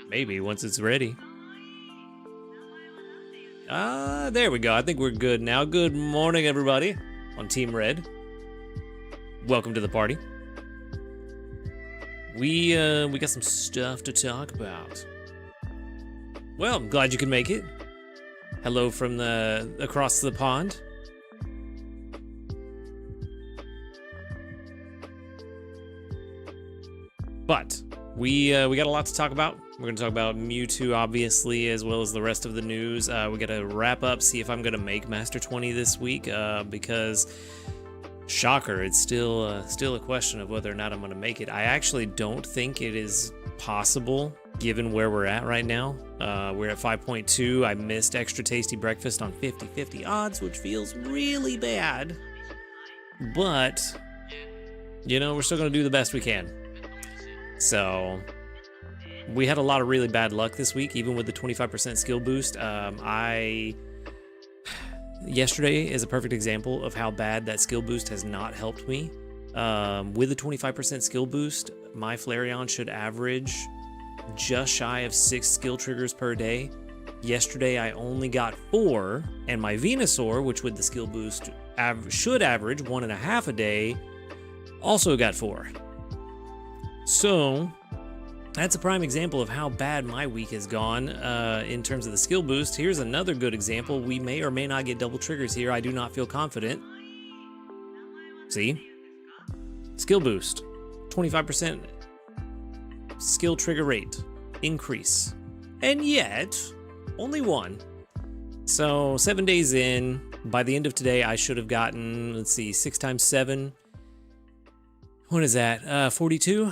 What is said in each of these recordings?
Maybe once it's ready. There we go. I think we're good now. Good morning, everybody on Team Red. Welcome to the party. We got some stuff to talk about. Well, I'm glad you could make it. Hello from across the pond. But we got a lot to talk about. We're gonna talk about Mewtwo, obviously, as well as the rest of the news. We gotta wrap up, see if I'm gonna make Master 20 this week, because shocker, it's still a question of whether or not I'm gonna make it. I actually don't think it is possible, given where we're at right now. We're at 5.2. I missed Extra Tasty Breakfast on 50-50 odds, which feels really bad. But, you know, we're still gonna do the best we can. So, we had a lot of really bad luck this week, even with the 25% skill boost. Yesterday is a perfect example of how bad that skill boost has not helped me. With the 25% skill boost, my Flareon should average just shy of 6 skill triggers per day. Yesterday, I only got 4, and my Venusaur, which with the skill boost should average 1.5 a day, also got 4. So, that's a prime example of how bad my week has gone in terms of the skill boost. Here's another good example. We may or may not get double triggers here. I do not feel confident. See? Skill boost. 25% skill trigger rate increase. And yet, only 1. So, 7 days in. By the end of today, I should have gotten, let's see, 6 times 7. What is that? 42?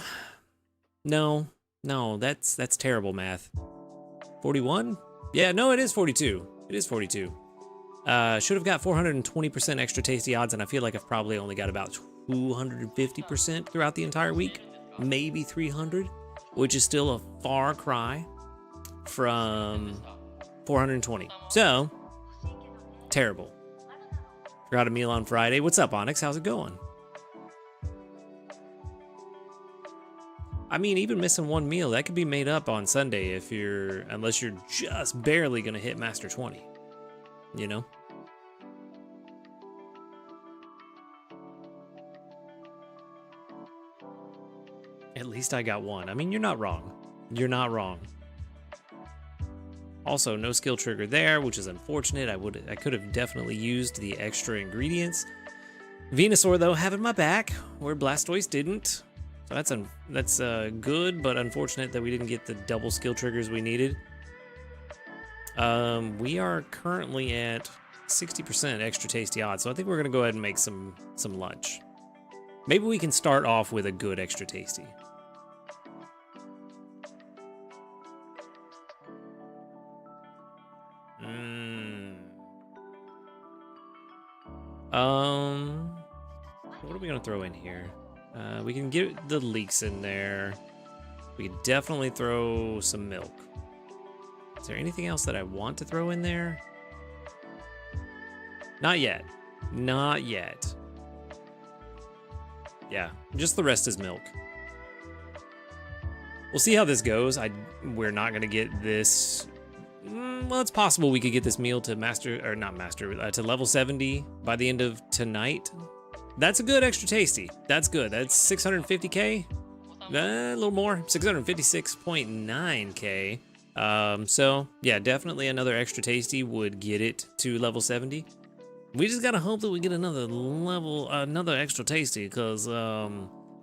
No, that's terrible math. 41? Yeah, no, it is 42. It is 42. Should have got 420% extra tasty odds, and I feel like I've probably only got about 250% throughout the entire week. Maybe 300, which is still a far cry from 420. So, terrible. Forgot a meal on Friday. What's up, Onyx? How's it going? I mean, even missing 1 meal, that could be made up on Sunday unless you're just barely gonna hit Master 20, you know? At least I got 1. I mean, you're not wrong. You're not wrong. Also, no skill trigger there, which is unfortunate. I could have definitely used the extra ingredients. Venusaur, though, having my back, where Blastoise didn't. So that's good, but unfortunate that we didn't get the double skill triggers we needed. We are currently at 60% extra tasty odds, so I think we're gonna go ahead and make some lunch. Maybe we can start off with a good extra tasty. What are we gonna throw in here? We can get the leeks in there. We can definitely throw some milk. Is there anything else that I want to throw in there? Not yet. Not yet. Yeah, just the rest is milk. We'll see how this goes. We're not gonna get this. Well, it's possible we could get this meal to to level 70 by the end of tonight. That's a good extra tasty. That's good. That's 650k. A little more. 656.9k. So yeah, definitely another extra tasty would get it to level 70. We just gotta hope that we get another extra tasty, because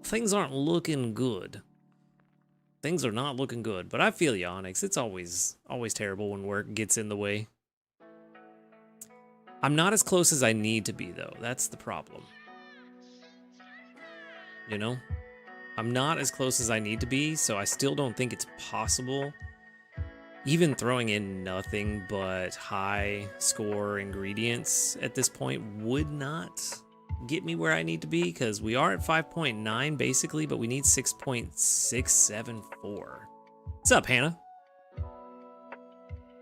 things aren't looking good. Things are not looking good. But I feel you, Onyx. It's always terrible when work gets in the way. I'm not as close as I need to be, though. That's the problem. You know? I'm not as close as I need to be, so I still don't think it's possible. Even throwing in nothing but high score ingredients at this point would not get me where I need to be, because we are at 5.9 basically, but we need 6.674. What's up, Hannah?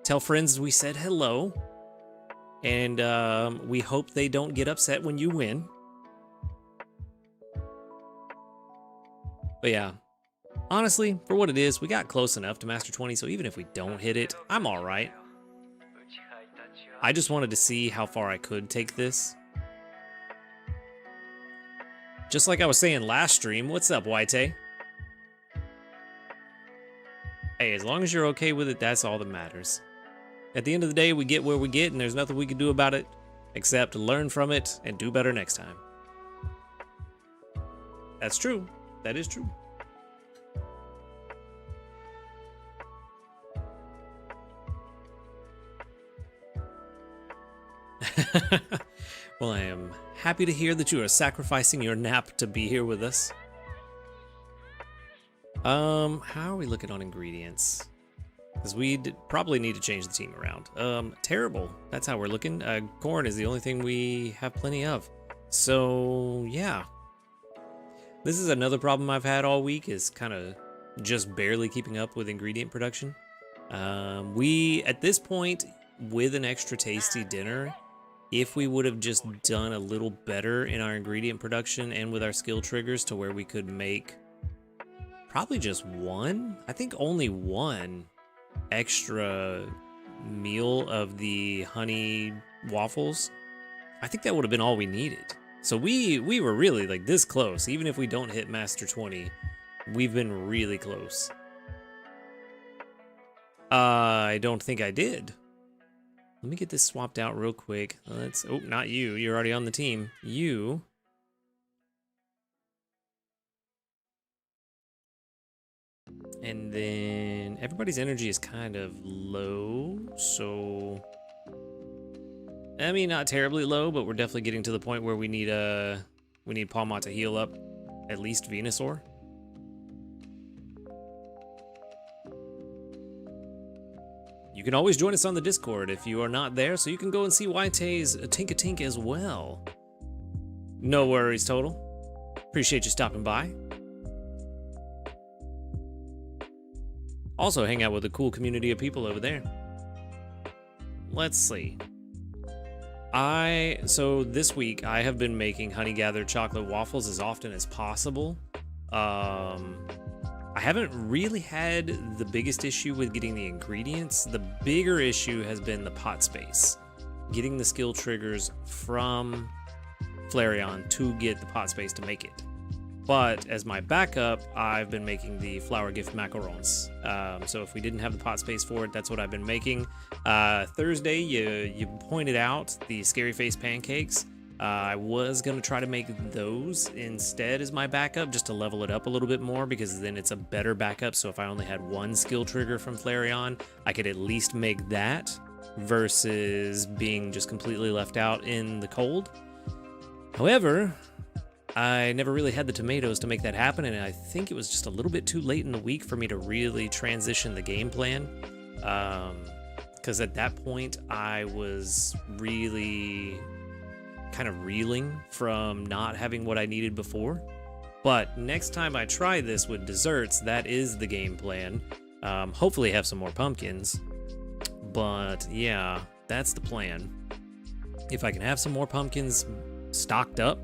Tell friends we said hello, and we hope they don't get upset when you win. But yeah, Honestly, for what it is, we got close enough to Master 20, so even if we don't hit it, I'm alright. I just wanted to see how far I could take this. Just like I was saying last stream, what's up, White? Hey, as long as you're okay with it, that's all that matters. At the end of the day, we get where we get, and there's nothing we can do about it except learn from it and do better next time. That's true. That is true. Well, I am happy to hear that you are sacrificing your nap to be here with us. How are we looking on ingredients? Because we probably need to change the team around. Terrible. That's how we're looking. Corn is the only thing we have plenty of. So, yeah. This is another problem I've had all week, is kind of just barely keeping up with ingredient production. We, at this point, with an extra tasty dinner, if we would have just done a little better in our ingredient production and with our skill triggers to where we could make probably just one, I think only one extra meal of the honey waffles, I think that would have been all we needed. So we were really like this close. Even if we don't hit Master 20, we've been really close. I don't think I did. Let me get this swapped out real quick. Let's, oh, not you. You're already on the team. You. And then everybody's energy is kind of low, so I mean, not terribly low, but we're definitely getting to the point where we need Palma to heal up at least Venusaur. You can always join us on the Discord if you are not there, so you can go and see YT's Tink-a-Tink as well. No worries, Total. Appreciate you stopping by. Also hang out with a cool community of people over there. Let's see. So this week I have been making honey gathered chocolate waffles as often as possible. I haven't really had the biggest issue with getting the ingredients. The bigger issue has been the pot space. Getting the skill triggers from Flareon to get the pot space to make it. But as my backup, I've been making the flour gift macarons. So if we didn't have the pot space for it, that's what I've been making. Thursday, you pointed out the scary face pancakes. I was gonna try to make those instead as my backup, just to level it up a little bit more, because then it's a better backup. So if I only had one skill trigger from Flareon, I could at least make that versus being just completely left out in the cold. However, I never really had the tomatoes to make that happen, and I think it was just a little bit too late in the week for me to really transition the game plan. Because at that point, I was really kind of reeling from not having what I needed before. But next time I try this with desserts, that is the game plan. Hopefully have some more pumpkins. But yeah, that's the plan. If I can have some more pumpkins stocked up,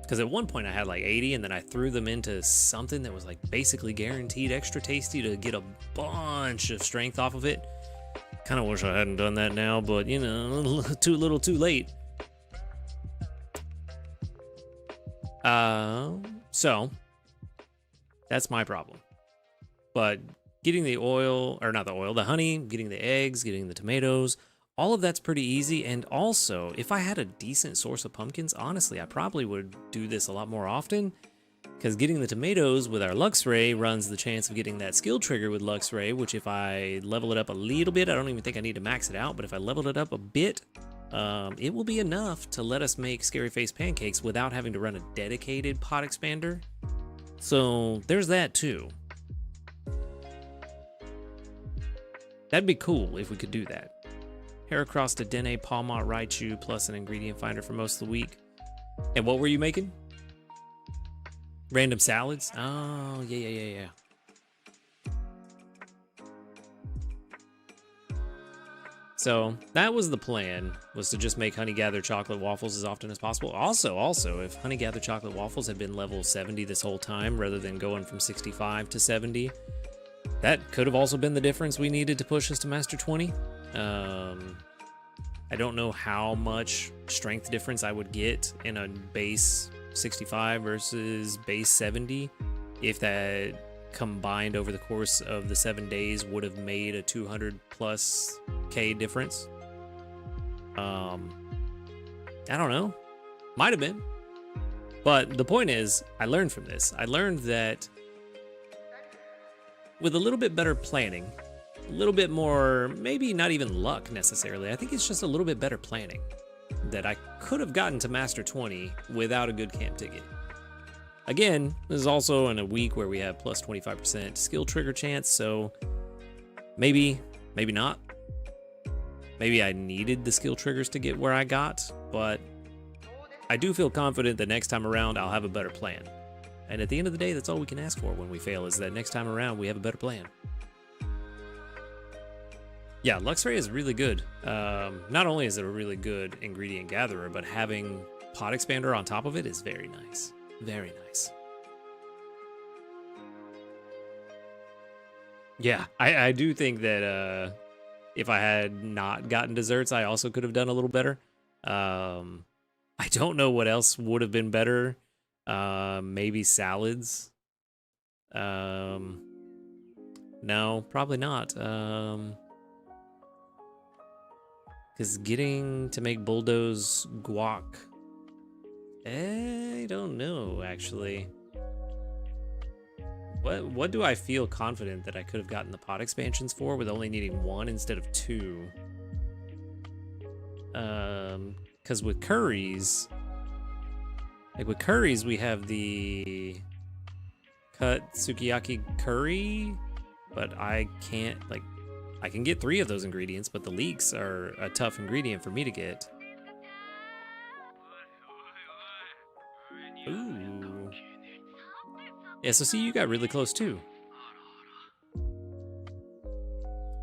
because at one point I had like 80 and then I threw them into something that was like basically guaranteed extra tasty to get a bunch of strength off of it. Kind of wish I hadn't done that now, but you know, too little too late. So that's my problem. But getting the oil, or not the oil, the honey, getting the eggs, getting the tomatoes, all of that's pretty easy. And also, if I had a decent source of pumpkins, honestly, I probably would do this a lot more often, because getting the tomatoes with our Luxray runs the chance of getting that skill trigger with Luxray, which if I level it up a little bit, I don't even think I need to max it out, but if I leveled it up a bit, it will be enough to let us make Scary Face pancakes without having to run a dedicated pot expander. So there's that too. That'd be cool if we could do that. Heracross to Dene, Palmont, Raichu, plus an ingredient finder for most of the week. And what were you making? Random salads? Oh, yeah. So that was the plan, was to just make Honey Gather chocolate waffles as often as possible. Also, if Honey Gather chocolate waffles had been level 70 this whole time, rather than going from 65 to 70, that could have also been the difference we needed to push us to Master 20. I don't know how much strength difference I would get in a base 65 versus base 70, if that combined over the course of the 7 days would have made a 200+ K difference. I don't know. Might have been. But the point is, I learned from this. I learned that with a little bit better planning, a little bit more, maybe not even luck necessarily, I think it's just a little bit better planning, that I could have gotten to Master 20 without a good camp ticket. Again, this is also in a week where we have plus 25% skill trigger chance, so maybe not. Maybe I needed the skill triggers to get where I got, but I do feel confident that next time around I'll have a better plan. And at the end of the day, that's all we can ask for when we fail, is that next time around we have a better plan. Yeah, Luxray is really good. Not only is it a really good ingredient gatherer, but having Pot Expander on top of it is very nice. Very nice. Yeah, I do think that if I had not gotten desserts, I also could have done a little better. I don't know what else would have been better. Maybe salads. No, probably not. Because getting to make bulldoze guac, I don't know, actually. What do I feel confident that I could have gotten the pot expansions for with only needing 1 instead of 2? Because with curries, we have the cut sukiyaki curry, but I can't, I can get 3 of those ingredients, but the leeks are a tough ingredient for me to get. Ooh. Yeah, so see, you got really close too.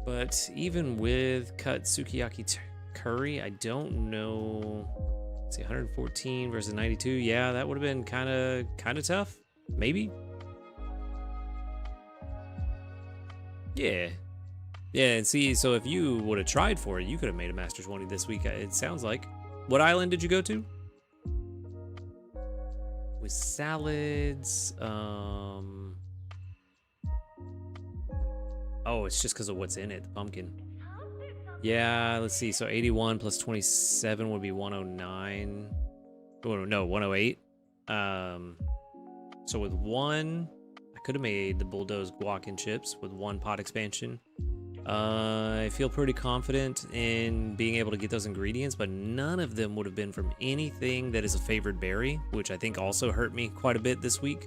But even with cut sukiyaki curry, I don't know. Let's see, 114 versus 92. Yeah, that would have been kind of tough. Maybe. Yeah. Yeah, and see, so if you would have tried for it, you could have made a Master 20 this week, it sounds like. What island did you go to? With salads, oh, it's just because of what's in it, the pumpkin. Yeah, let's see, so 81 plus 27 would be 109. Oh, no, 108. So with 1, I could have made the bulldoze guac and chips with 1 pot expansion. I feel pretty confident in being able to get those ingredients, but none of them would have been from anything that is a favored berry, which I think also hurt me quite a bit this week.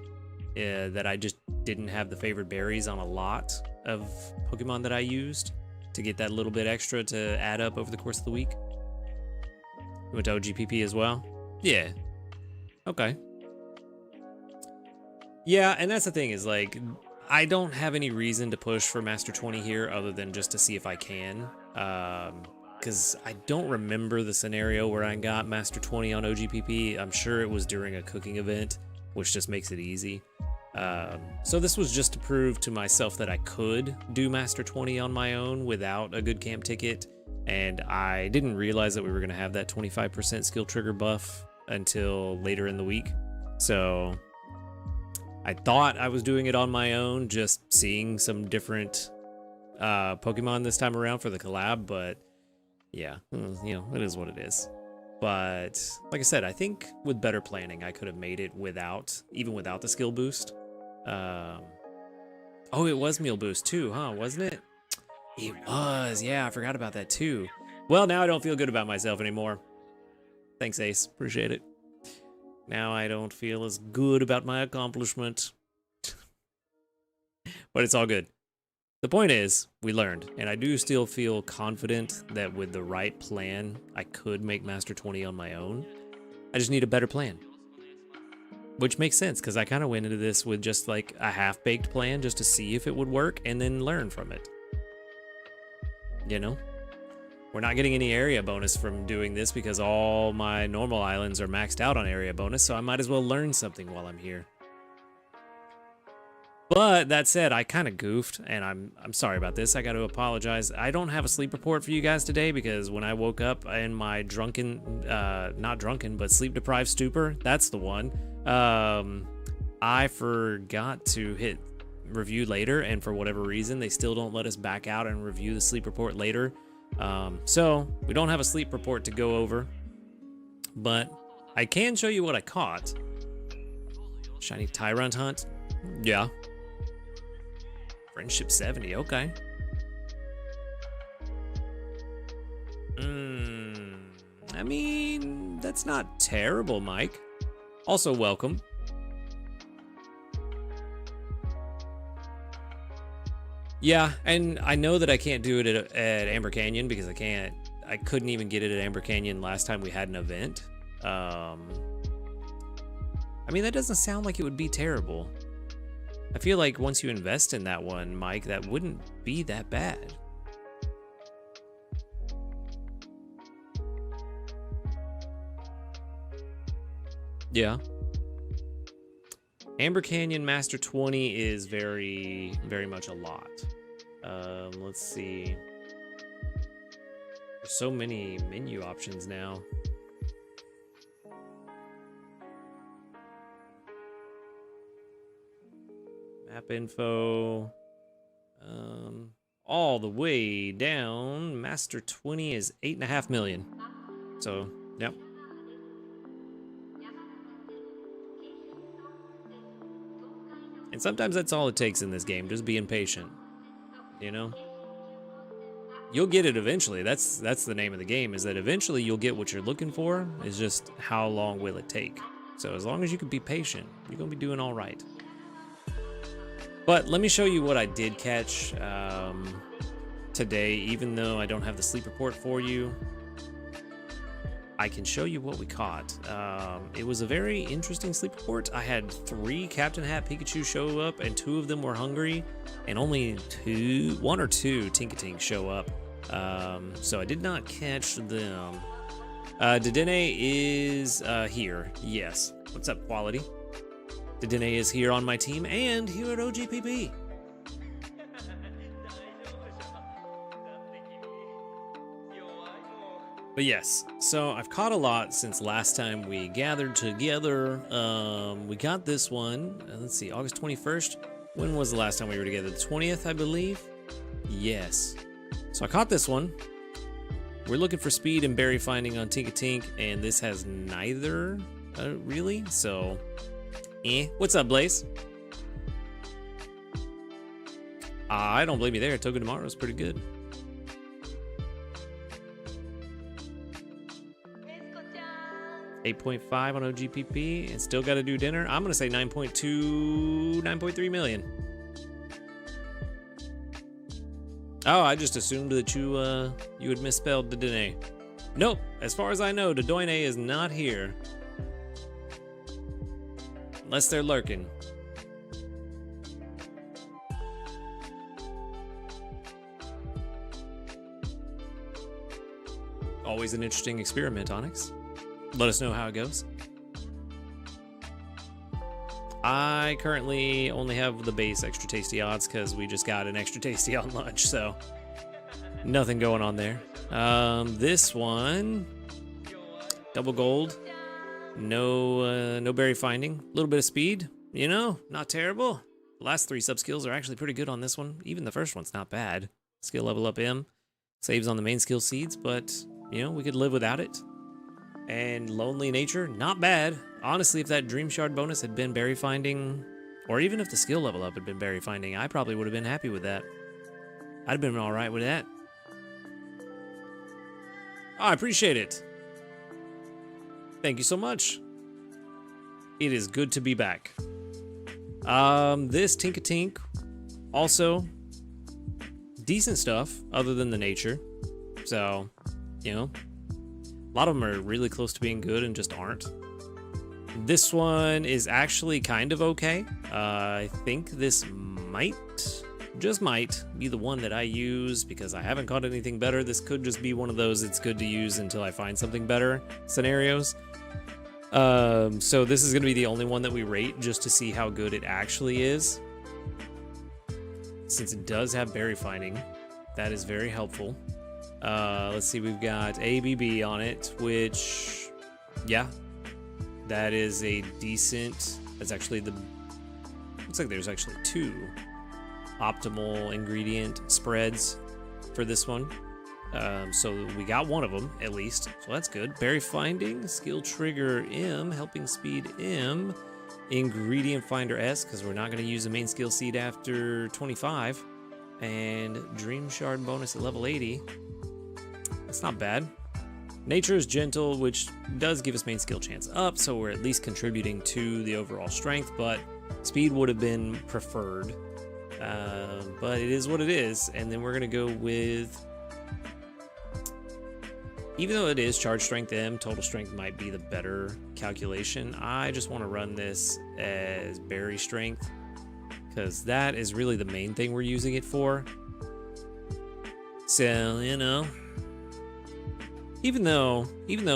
That I just didn't have the favored berries on a lot of Pokemon that I used to get that little bit extra to add up over the course of the week. You went to OGPP as well? Yeah. Okay. Yeah, and that's the thing is, I don't have any reason to push for Master 20 here other than just to see if I can. Because I don't remember the scenario where I got Master 20 on OGPP. I'm sure it was during a cooking event, which just makes it easy. So this was just to prove to myself that I could do Master 20 on my own without a good camp ticket. And I didn't realize that we were going to have that 25% skill trigger buff until later in the week. So I thought I was doing it on my own, just seeing some different Pokemon this time around for the collab, but yeah, you know, it is what it is. But like I said, I think with better planning, I could have made it even without the skill boost. Oh, it was meal boost too, huh? Wasn't it? It was, yeah, I forgot about that too. Well, now I don't feel good about myself anymore. Thanks, Ace, appreciate it. Now I don't feel as good about my accomplishment. But it's all good. The point is, we learned, and I do still feel confident that with the right plan, I could make Master 20 on my own. I just need a better plan. Which makes sense, because I kind of went into this with just like a half-baked plan just to see if it would work, and then learn from it. You know? We're not getting any area bonus from doing this because all my normal islands are maxed out on area bonus, so I might as well learn something while I'm here. But that said, I kind of goofed, and I'm sorry about this. I got to apologize. I don't have a sleep report for you guys today because when I woke up in my drunken, not drunken, but sleep-deprived stupor, that's the one, I forgot to hit review later, and for whatever reason, they still don't let us back out and review the sleep report later. So we don't have a sleep report to go over, but I can show you what I caught. Shiny Tyrant Hunt. Yeah. Friendship 70, okay. I mean, that's not terrible, Mike. Also, welcome. Yeah, and I know that I can't do it at Amber Canyon because I couldn't even get it at Amber Canyon last time we had an event. I mean, that doesn't sound like it would be terrible. I feel like once you invest in that one, Mike, that wouldn't be that bad. Yeah. Amber Canyon Master 20 is very, very much a lot. Let's see. There's so many menu options now. Map info. All the way down. Master 20 is 8.5 million. So, yep. And sometimes that's all it takes in this game, just being patient. You know? You'll get it eventually. That's the name of the game, is that eventually you'll get what you're looking for. It's just how long will it take. So as long as you can be patient, you're gonna be doing all right. But let me show you what I did catch today, even though I don't have the sleep report for you. I can show you what we caught. It was a very interesting sleep report. I had 3 Captain Hat Pikachu show up, and 2 of them were hungry, and only 1 or 2 Tinkatink show up. So I did not catch them. Dedenne is here. Yes. What's up, quality? Dedenne is here on my team and here at OGPP. But yes, so I've caught a lot since last time we gathered together. We got this one, let's see, August 21st. When was the last time we were together? The 20th, I believe? Yes. So I caught this one. We're looking for speed and berry finding on Tinkatink, and this has neither, really, so, What's up, Blaze? I don't blame you there. Toga Tomorrow is pretty good. $8.5 on OGPP and still got to do dinner. I'm going to say 9.2, 9.3 million. Oh, I just assumed that you had misspelled Dedenne. Nope. As far as I know, Dedenne is not here. Unless they're lurking. Always an interesting experiment, Onyx. Let us know how it goes. I currently only have the base extra tasty odds because we just got an extra tasty on lunch, so nothing going on there. This one, double gold, no berry finding, a little bit of speed, you know, not terrible. The last 3 sub skills are actually pretty good on this one. Even the first one's not bad. Skill level up M, saves on the main skill seeds, but you know, we could live without it. And Lonely Nature, not bad. Honestly, if that Dream Shard bonus had been berry finding, or even if the skill level up had been berry finding, I probably would have been happy with that. I'd have been all right with that. Oh, I appreciate it. Thank you so much. It is good to be back. This Tinkatink, also decent stuff other than the nature. So, you know, a lot of them are really close to being good and just aren't. This one is actually kind of okay. I think this might just might be the one that I use because I haven't caught anything better. This could just be one of those it's good to use until I find something better scenarios. So this is going to be the only one that we rate just to see how good it actually is. Since it does have berry finding, that is very helpful. Let's see, we've got ABB on it, which, yeah, that is a decent, that's actually the, looks like there's actually 2 optimal ingredient spreads for this one. So we got one of them at least, so that's good. Berry finding, skill trigger M, helping speed M, ingredient finder S, because we're not going to use the main skill seed after 25, and dream shard bonus at level 80. That's not bad. Nature is gentle, which does give us main skill chance up, so we're at least contributing to the overall strength, but speed would have been preferred. But it is what it is, and then we're going to go with, even though it is charge strength M, total strength might be the better calculation. I just want to run this as berry strength because that is really the main thing we're using it for. So, you know, even though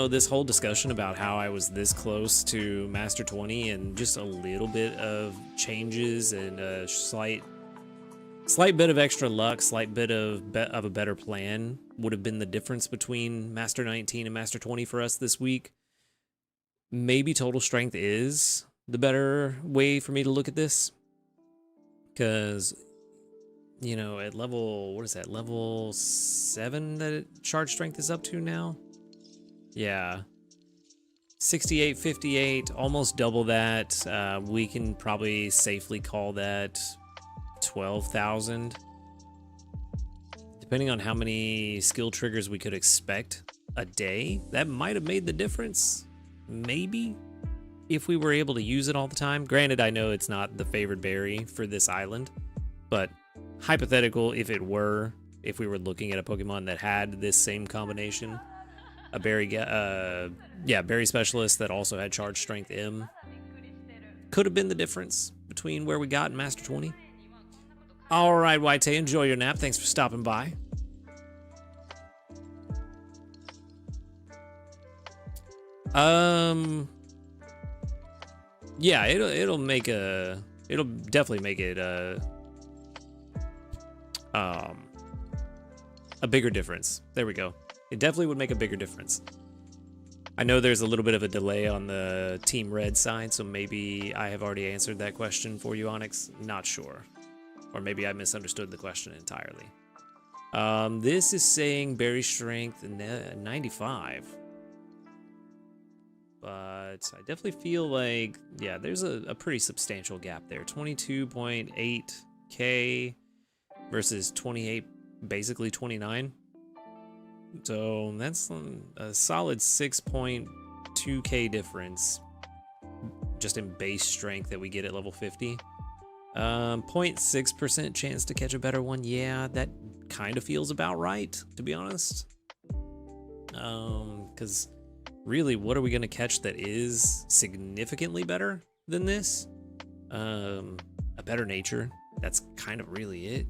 this whole discussion about how I was this close to Master 20 and just a little bit of changes and a slight bit of extra luck, slight bit of a better plan would have been the difference between Master 19 and Master 20 for us this week. Maybe total strength is the better way for me to look at this. Because, you know, at level, what is that, level 7 that charge strength is up to now? Yeah. 68, 58, almost double that. We can probably safely call that 12,000. Depending on how many skill triggers we could expect a day, that might have made the difference. Maybe, if we were able to use it all the time. Granted, I know it's not the favored berry for this island, but hypothetical, if we were looking at a Pokemon that had this same combination, a berry, berry specialist that also had charge strength M, could have been the difference between where we got in Master 20. All right, White, enjoy your nap. Thanks for stopping by. Yeah, it'll definitely make it a bigger difference. There we go. It definitely would make a bigger difference. I know there's a little bit of a delay on the Team Red side, so maybe I have already answered that question for you, Onyx. Not sure. Or maybe I misunderstood the question entirely. This is saying berry strength 95. But I definitely feel like, yeah, there's a pretty substantial gap there. 22.8k versus 28, basically 29. So that's a solid 6.2k difference just in base strength that we get at level 50. 0.6% chance to catch a better one. Yeah, that kind of feels about right, to be honest. Because really, what are we going to catch that is significantly better than this? A better nature. That's kind of really it.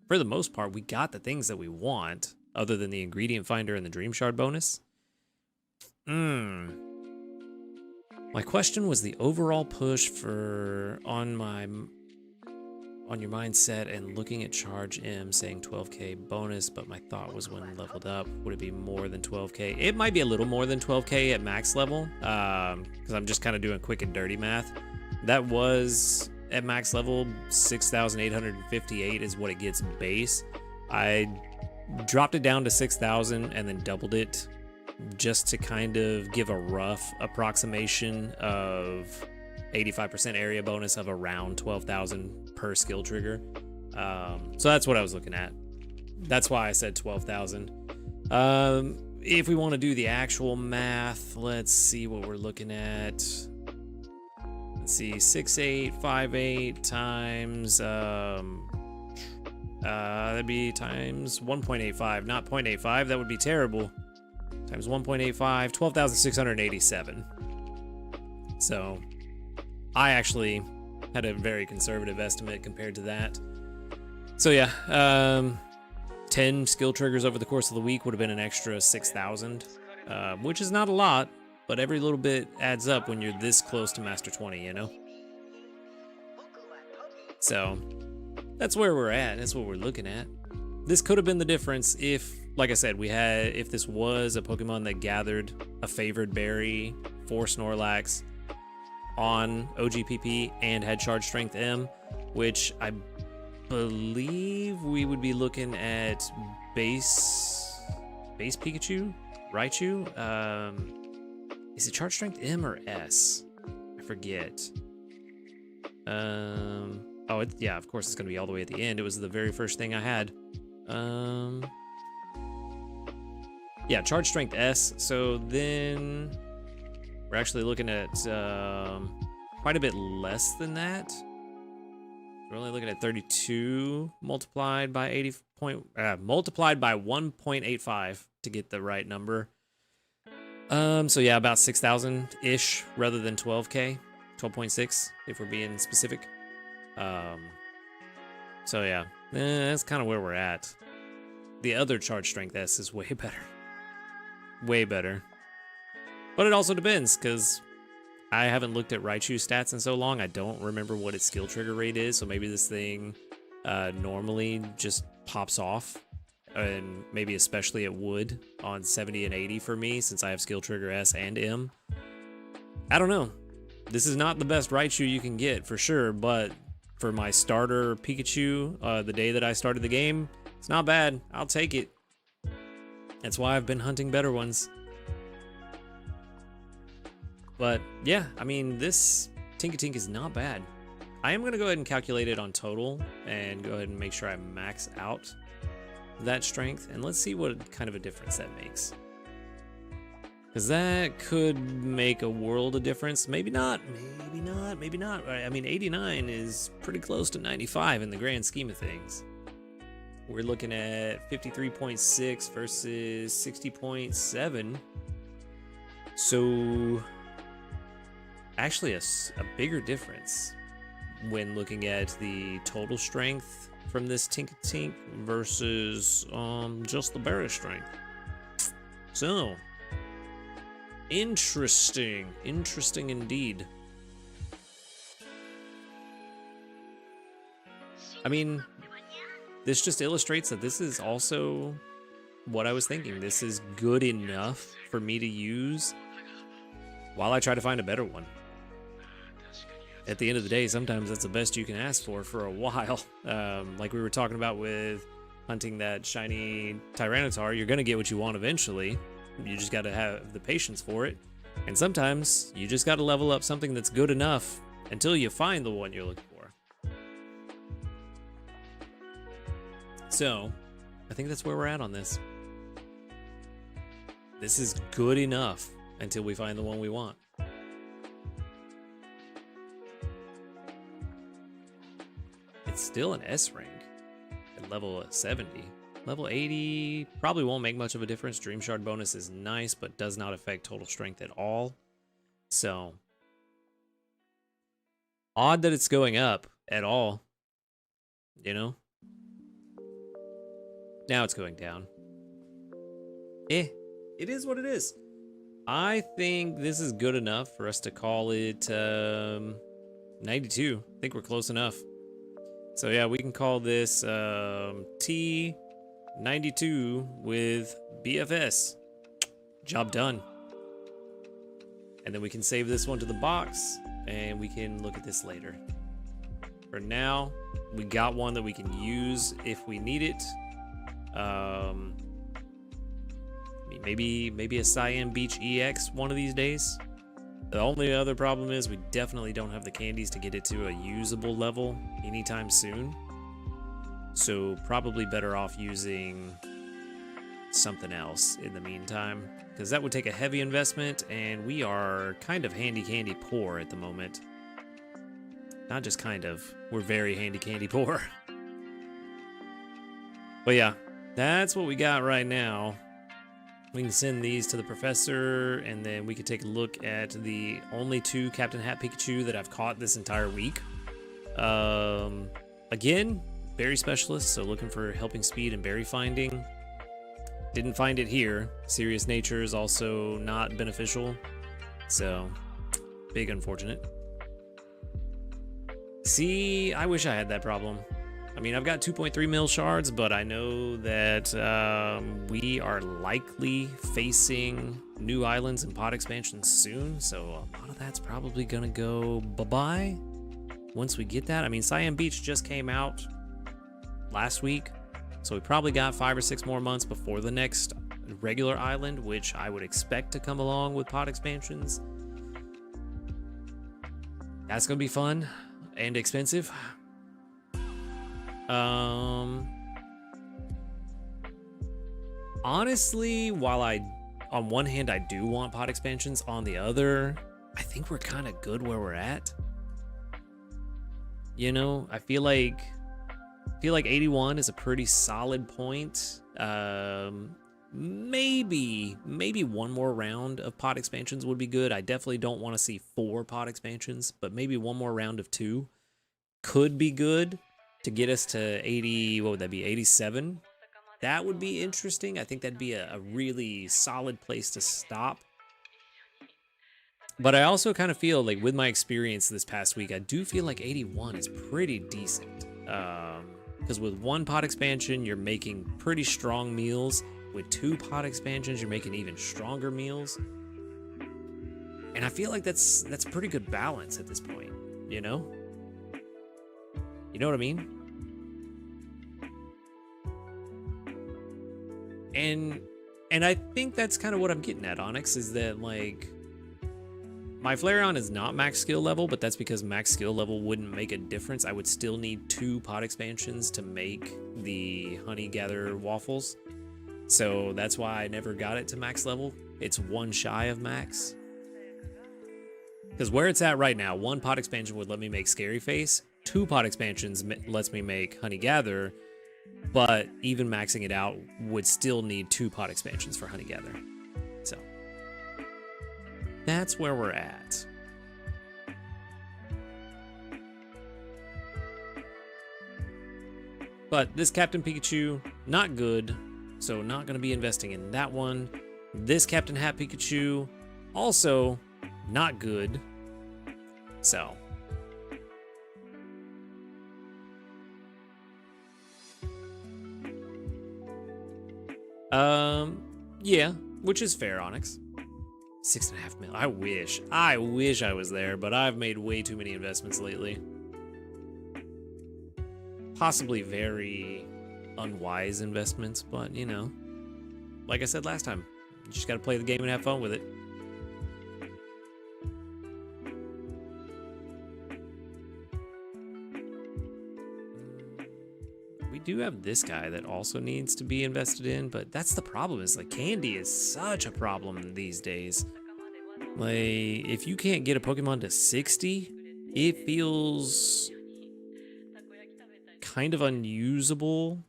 For the most part, we got the things that we want, other than the ingredient finder and the dream shard bonus. My question was the overall push for on your mindset and looking at charge M saying 12k bonus, but my thought was when leveled up, would it be more than 12k? It might be a little more than 12k at max level, because I'm just kind of doing quick and dirty math. That was at max level 6,858 is what it gets base. I dropped it down to 6,000 and then doubled it just to kind of give a rough approximation of 85% area bonus of around 12,000 per skill trigger. So that's what I was looking at. That's why I said 12,000. If we want to do the actual math, let's see what we're looking at. Let's see, 6858 times, that'd be times 1.85, not 0.85, that would be terrible. Times 1.85, 12,687. So I actually Had a very conservative estimate compared to that. So yeah, 10 skill triggers over the course of the week would have been an extra 6,000, which is not a lot, but every little bit adds up when you're this close to Master 20, you know? So that's where we're at. That's what we're looking at. This could have been the difference if, like I said, if this was a Pokemon that gathered a favored berry for Snorlax on OGPP and had Charge Strength M, which I believe we would be looking at base Pikachu, Raichu. Is it Charge Strength M or S? I forget. Yeah, of course it's gonna be all the way at the end. It was the very first thing I had. Yeah, Charge Strength S. So then we're actually looking at quite a bit less than that. We're only looking at 32 multiplied by 1.85 to get the right number. So yeah, about 6,000-ish rather than 12K, 12.6 if we're being specific. So yeah, that's kind of where we're at. The other Charge Strength S is way better. Way better. But it also depends, because I haven't looked at Raichu's stats in so long, I don't remember what its skill trigger rate is, so maybe this thing normally just pops off, and maybe especially it would on 70 and 80 for me, since I have skill trigger S and M. I don't know. This is not the best Raichu you can get, for sure, but for my starter Pikachu, the day that I started the game, it's not bad. I'll take it. That's why I've been hunting better ones. But yeah, I mean, this Tinkatink is not bad. I am gonna go ahead and calculate it on total and go ahead and make sure I max out that strength, and let's see what kind of a difference that makes. Because that could make a world of difference. Maybe not, maybe not, maybe not. I mean, 89 is pretty close to 95 in the grand scheme of things. We're looking at 53.6 versus 60.7. So actually a bigger difference when looking at the total strength from this Tinkatink versus just the berry strength. So interesting indeed. I mean, this just illustrates that this is also what I was thinking. This is good enough for me to use while I try to find a better one. At the end of the day, sometimes that's the best you can ask for a while. Like we were talking about with hunting that shiny Tyranitar, you're gonna get what you want eventually. You just gotta have the patience for it. And sometimes you just gotta level up something that's good enough until you find the one you're looking for. So, I think that's where we're at on this. This is good enough until we find the one we want. It's still an S rank at level 70. Level 80 probably won't make much of a difference. Dream Shard bonus is nice, but does not affect total strength at all. So, odd that it's going up at all, you know? Now it's going down. It is what it is. I think this is good enough for us to call it 92. I think we're close enough. So yeah, we can call this T92 with BFS. Job done. And then we can save this one to the box, and we can look at this later. For now, we got one that we can use if we need it. Maybe a Cyan Beach EX one of these days. The only other problem is we definitely don't have the candies to get it to a usable level anytime soon. So probably better off using something else in the meantime, because that would take a heavy investment, and we are kind of handy candy poor at the moment. Not just kind of, we're very handy candy poor. But yeah, that's what we got right now. We can send these to the professor, and then we could take a look at the only 2 Captain Hat Pikachu that I've caught this entire week. Again, berry specialist, so looking for helping speed and berry finding. Didn't find it here. Serious nature is also not beneficial, so big unfortunate. See, I wish I had that problem. I mean, I've got 2.3 mil shards, but I know that we are likely facing new islands and pod expansions soon, so a lot of that's probably gonna go bye-bye once we get that. I mean, Siam Beach just came out last week, so we probably got 5 or 6 more months before the next regular island, which I would expect to come along with pod expansions. That's gonna be fun and expensive. Honestly, while on one hand I do want pod expansions, on the other, I think we're kind of good where we're at. You know, I feel like 81 is a pretty solid point. Maybe one more round of pod expansions would be good. I definitely don't want to see 4 pod expansions, but maybe one more round of 2 could be good to get us to 80. What would that be? 87. That would be interesting. I think that'd be a really solid place to stop. But I also kind of feel like with my experience this past week, I do feel like 81 is pretty decent. Because with 1 pod expansion, you're making pretty strong meals. With 2 pod expansions, you're making even stronger meals. And I feel like that's pretty good balance at this point, you know? You know what I mean? And I think that's kind of what I'm getting at, Onyx, is that like my Flareon is not max skill level, but that's because max skill level wouldn't make a difference. I would still need 2 pod expansions to make the honey gather waffles. So that's why I never got it to max level. It's 1 shy of max. Because where it's at right now, 1 pod expansion would let me make Scary Face. 2 pod expansions lets me make Honey Gather. But even maxing it out would still need 2 pod expansions for Honey Gather. So that's where we're at. But this Captain Pikachu, not good. So not going to be investing in that one. This Captain Hat Pikachu, also not good. So yeah, which is fair, Onyx. 6.5 mil. I wish I was there, but I've made way too many investments lately. Possibly very unwise investments, but you know, like I said last time, you just got to play the game and have fun with it. We do have this guy that also needs to be invested in, but that's the problem, is like candy is such a problem these days. Like if you can't get a Pokemon to 60, it feels kind of unusable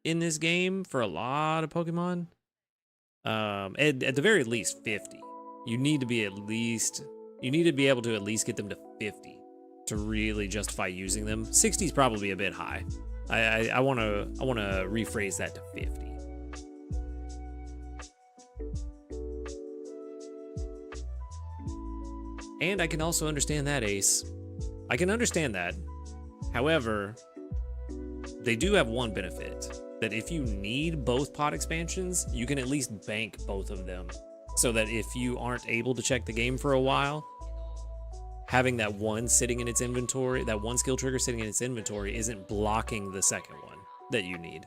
in this game for a lot of Pokemon. At the very least 50. You need to be able to at least get them to 50 to really justify using them. 60 is probably a bit high. I want to rephrase that to 50. And I can also understand that, Ace. I can understand that. However, they do have one benefit, that if you need both pod expansions, you can at least bank both of them, so that if you aren't able to check the game for a while, having that one sitting in its inventory, that one skill trigger sitting in its inventory, isn't blocking the second one that you need.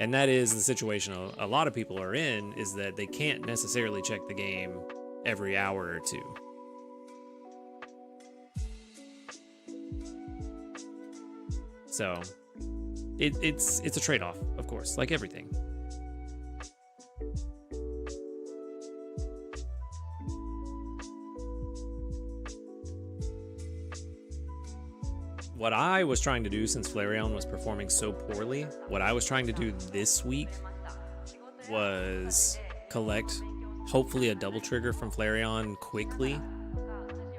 And that is the situation a lot of people are in, is that they can't necessarily check the game every hour or 2. So it's a trade-off, of course, like everything. What I was trying to do, since Flareon was performing so poorly, what I was trying to do this week was collect hopefully a double trigger from Flareon quickly,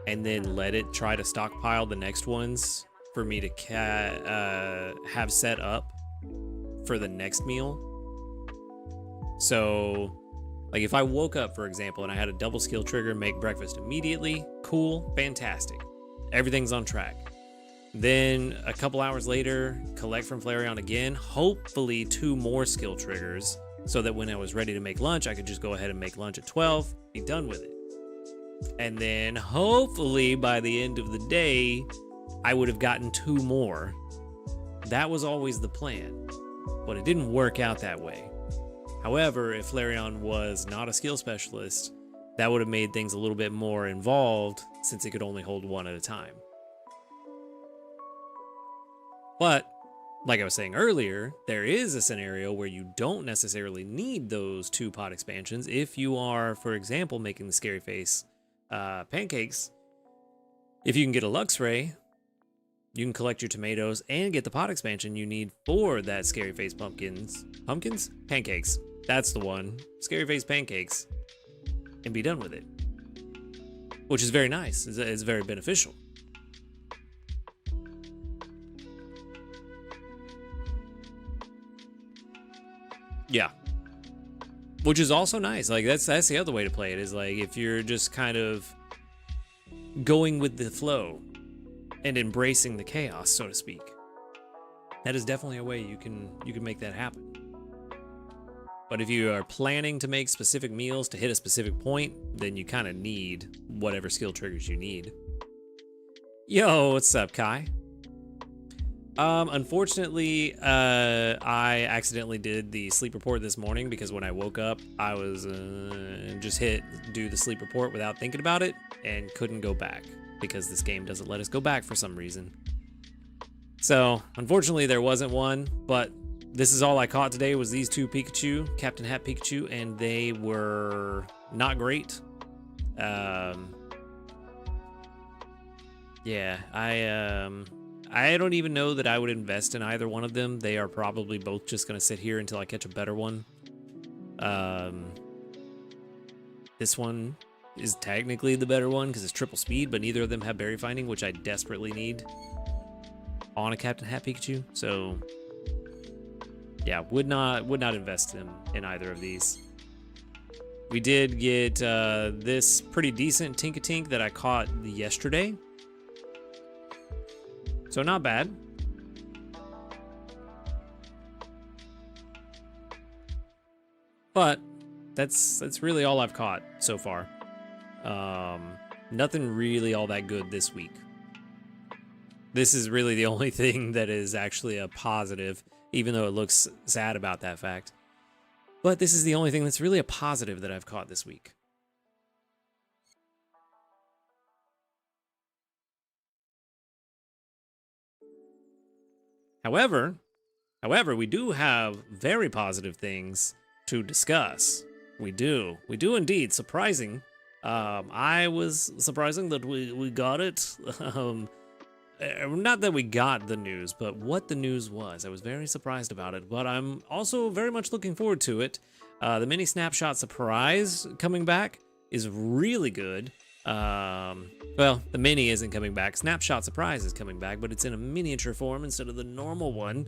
and then let it try to stockpile the next ones for me to have set up for the next meal. So, like if I woke up, for example, and I had a double skill trigger, make breakfast immediately, cool, fantastic. Everything's on track. Then a couple hours later, collect from Flareon again, hopefully 2 more skill triggers, so that when I was ready to make lunch, I could just go ahead and make lunch at 12, be done with it. And then hopefully by the end of the day, I would have gotten 2 more. That was always the plan, but it didn't work out that way. However, if Flareon was not a skill specialist, that would have made things a little bit more involved since it could only hold 1 at a time. But, like I was saying earlier, there is a scenario where you don't necessarily need those 2 pot expansions if you are, for example, making the Scary Face pancakes. If you can get a Luxray, you can collect your tomatoes and get the pot expansion you need for that Scary Face pumpkins? Pancakes. That's the one. Scary Face pancakes. And be done with it. Which is very nice. It's very beneficial. Yeah. Which is also nice. Like that's the other way to play it, is like if you're just kind of going with the flow and embracing the chaos, so to speak. That is definitely a way you can make that happen. But if you are planning to make specific meals to hit a specific point, then you kind of need whatever skill triggers you need. Yo, what's up, Kai? Unfortunately, I accidentally did the sleep report this morning because when I woke up, I was just hit do the sleep report without thinking about it and couldn't go back because this game doesn't let us go back for some reason. So, unfortunately, there wasn't one, but this is all I caught today was these 2 Pikachu, Captain Hat Pikachu, and they were not great. Yeah, I don't even know that I would invest in either one of them. They are probably both just going to sit here until I catch a better one. This one is technically the better one because it's triple speed, but neither of them have berry finding, which I desperately need on a Captain Hat Pikachu. So yeah, would not invest in either of these. We did get this pretty decent Tinkatink that I caught yesterday. So not bad. But that's really all I've caught so far. Nothing really all that good this week. This is really the only thing that is actually a positive, even though it looks sad about that fact. But this is the only thing that's really a positive that I've caught this week. However, we do have very positive things to discuss. We do indeed. Surprising. I was surprising that we got it. Not that we got the news, but what the news was. I was very surprised about it, but I'm also very much looking forward to it. The mini snapshot surprise coming back is really good. Well, the mini isn't coming back. Snapshot surprise is coming back, but it's in a miniature form instead of the normal one.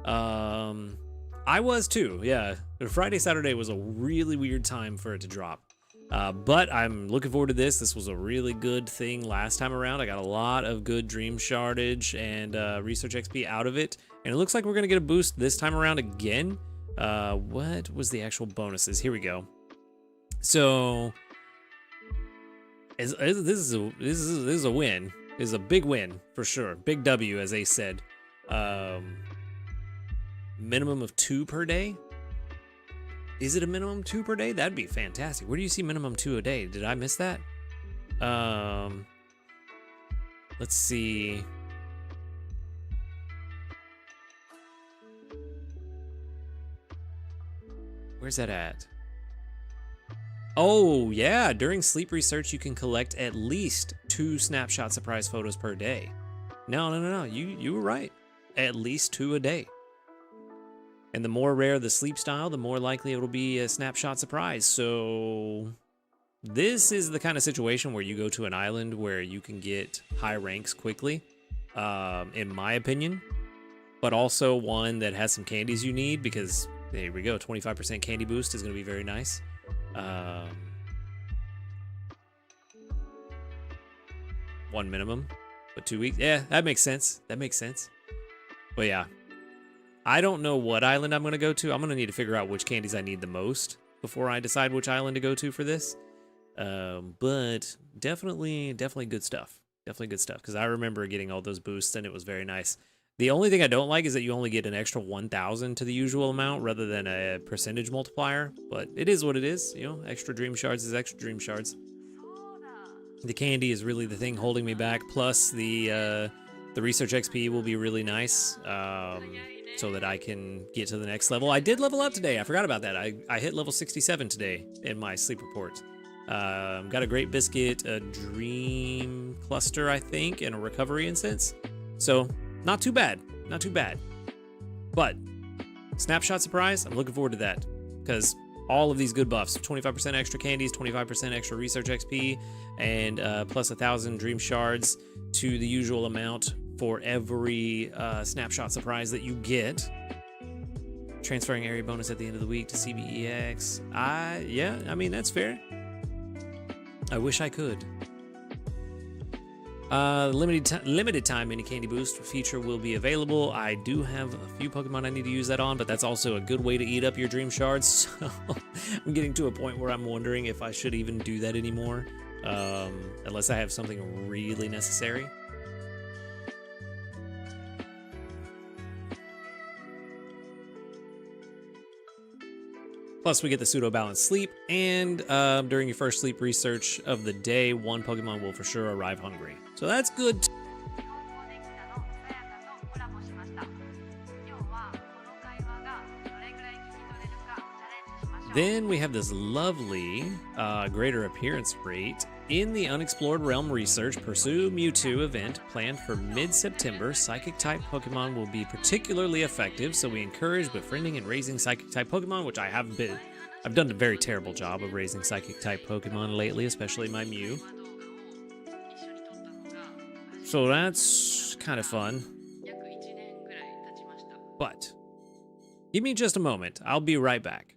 I was too, yeah. Friday, Saturday was a really weird time for it to drop. But I'm looking forward to this. This was a really good thing last time around. I got a lot of good Dream Shardage and Research XP out of it. And it looks like we're going to get a boost this time around again. What was the actual bonuses? Here we go. So this is a win. This is a big win for sure. Big W, as they said. Minimum of 2 per day. Is it a minimum 2 per day? That'd be fantastic. Where do you see minimum 2 a day? Did I miss that? Let's see. Where's that at? Oh, yeah. During sleep research, you can collect at least 2 snapshot surprise photos per day. No. You were right. At least 2 a day. And the more rare the sleep style, the more likely it will be a snapshot surprise. So this is the kind of situation where you go to an island where you can get high ranks quickly, in my opinion, but also one that has some candies you need, because there we go, 25% candy boost is going to be very nice. One minimum, but 2 weeks. Yeah, that makes sense. That makes sense. But yeah, I don't know what island I'm going to go to. I'm going to need to figure out which candies I need the most before I decide which island to go to for this. But definitely good stuff. Definitely good stuff, because I remember getting all those boosts and it was very nice. The only thing I don't like is that you only get an extra 1,000 to the usual amount rather than a percentage multiplier, but it is what it is. You know, extra dream shards is extra dream shards. The candy is really the thing holding me back, plus the research XP will be really nice, so that I can get to the next level. I did level up today. I forgot about that. I hit level 67 today in my sleep report. Got a great biscuit, a dream cluster, I think, and a recovery incense. So not too bad, not too bad. But snapshot surprise, I'm looking forward to that, because all of these good buffs, 25% extra candies, 25% extra research XP, and plus 1,000 dream shards to the usual amount for every snapshot surprise that you get. Transferring area bonus at the end of the week to CBEX. Yeah, I mean, that's fair. I wish I could. Limited time mini candy boost feature will be available. I do have a few Pokemon I need to use that on, but that's also a good way to eat up your dream shards. So I'm getting to a point where I'm wondering if I should even do that anymore, unless I have something really necessary. Plus, we get the pseudo-balanced sleep, and during your first sleep research of the day, one Pokemon will for sure arrive hungry. So that's good. Then we have this lovely greater appearance rate. In the Unexplored Realm Research Pursue Mewtwo event planned for mid-September, Psychic-type Pokemon will be particularly effective, so we encourage befriending and raising Psychic-type Pokemon, which I have been. I've done a very terrible job of raising Psychic-type Pokemon lately, especially my Mew. So that's kind of fun. But give me just a moment. I'll be right back.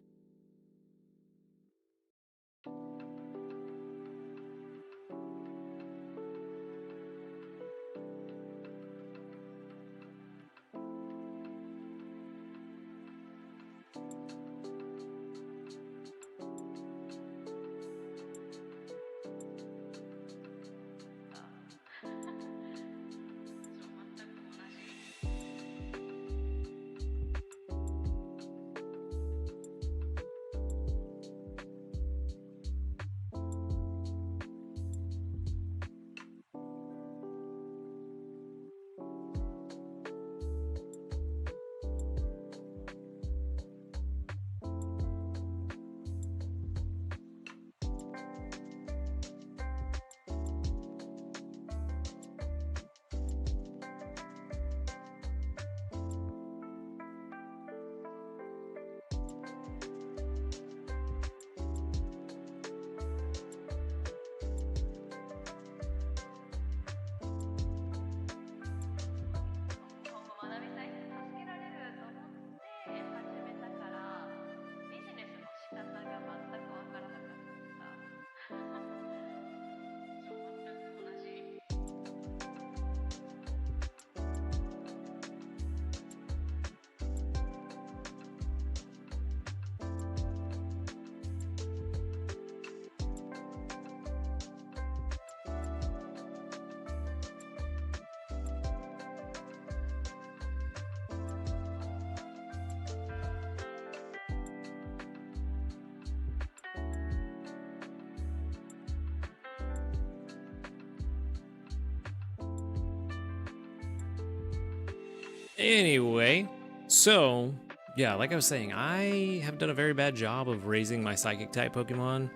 Anyway, so yeah, like I was saying, I have done a very bad job of raising my Psychic type Pokemon.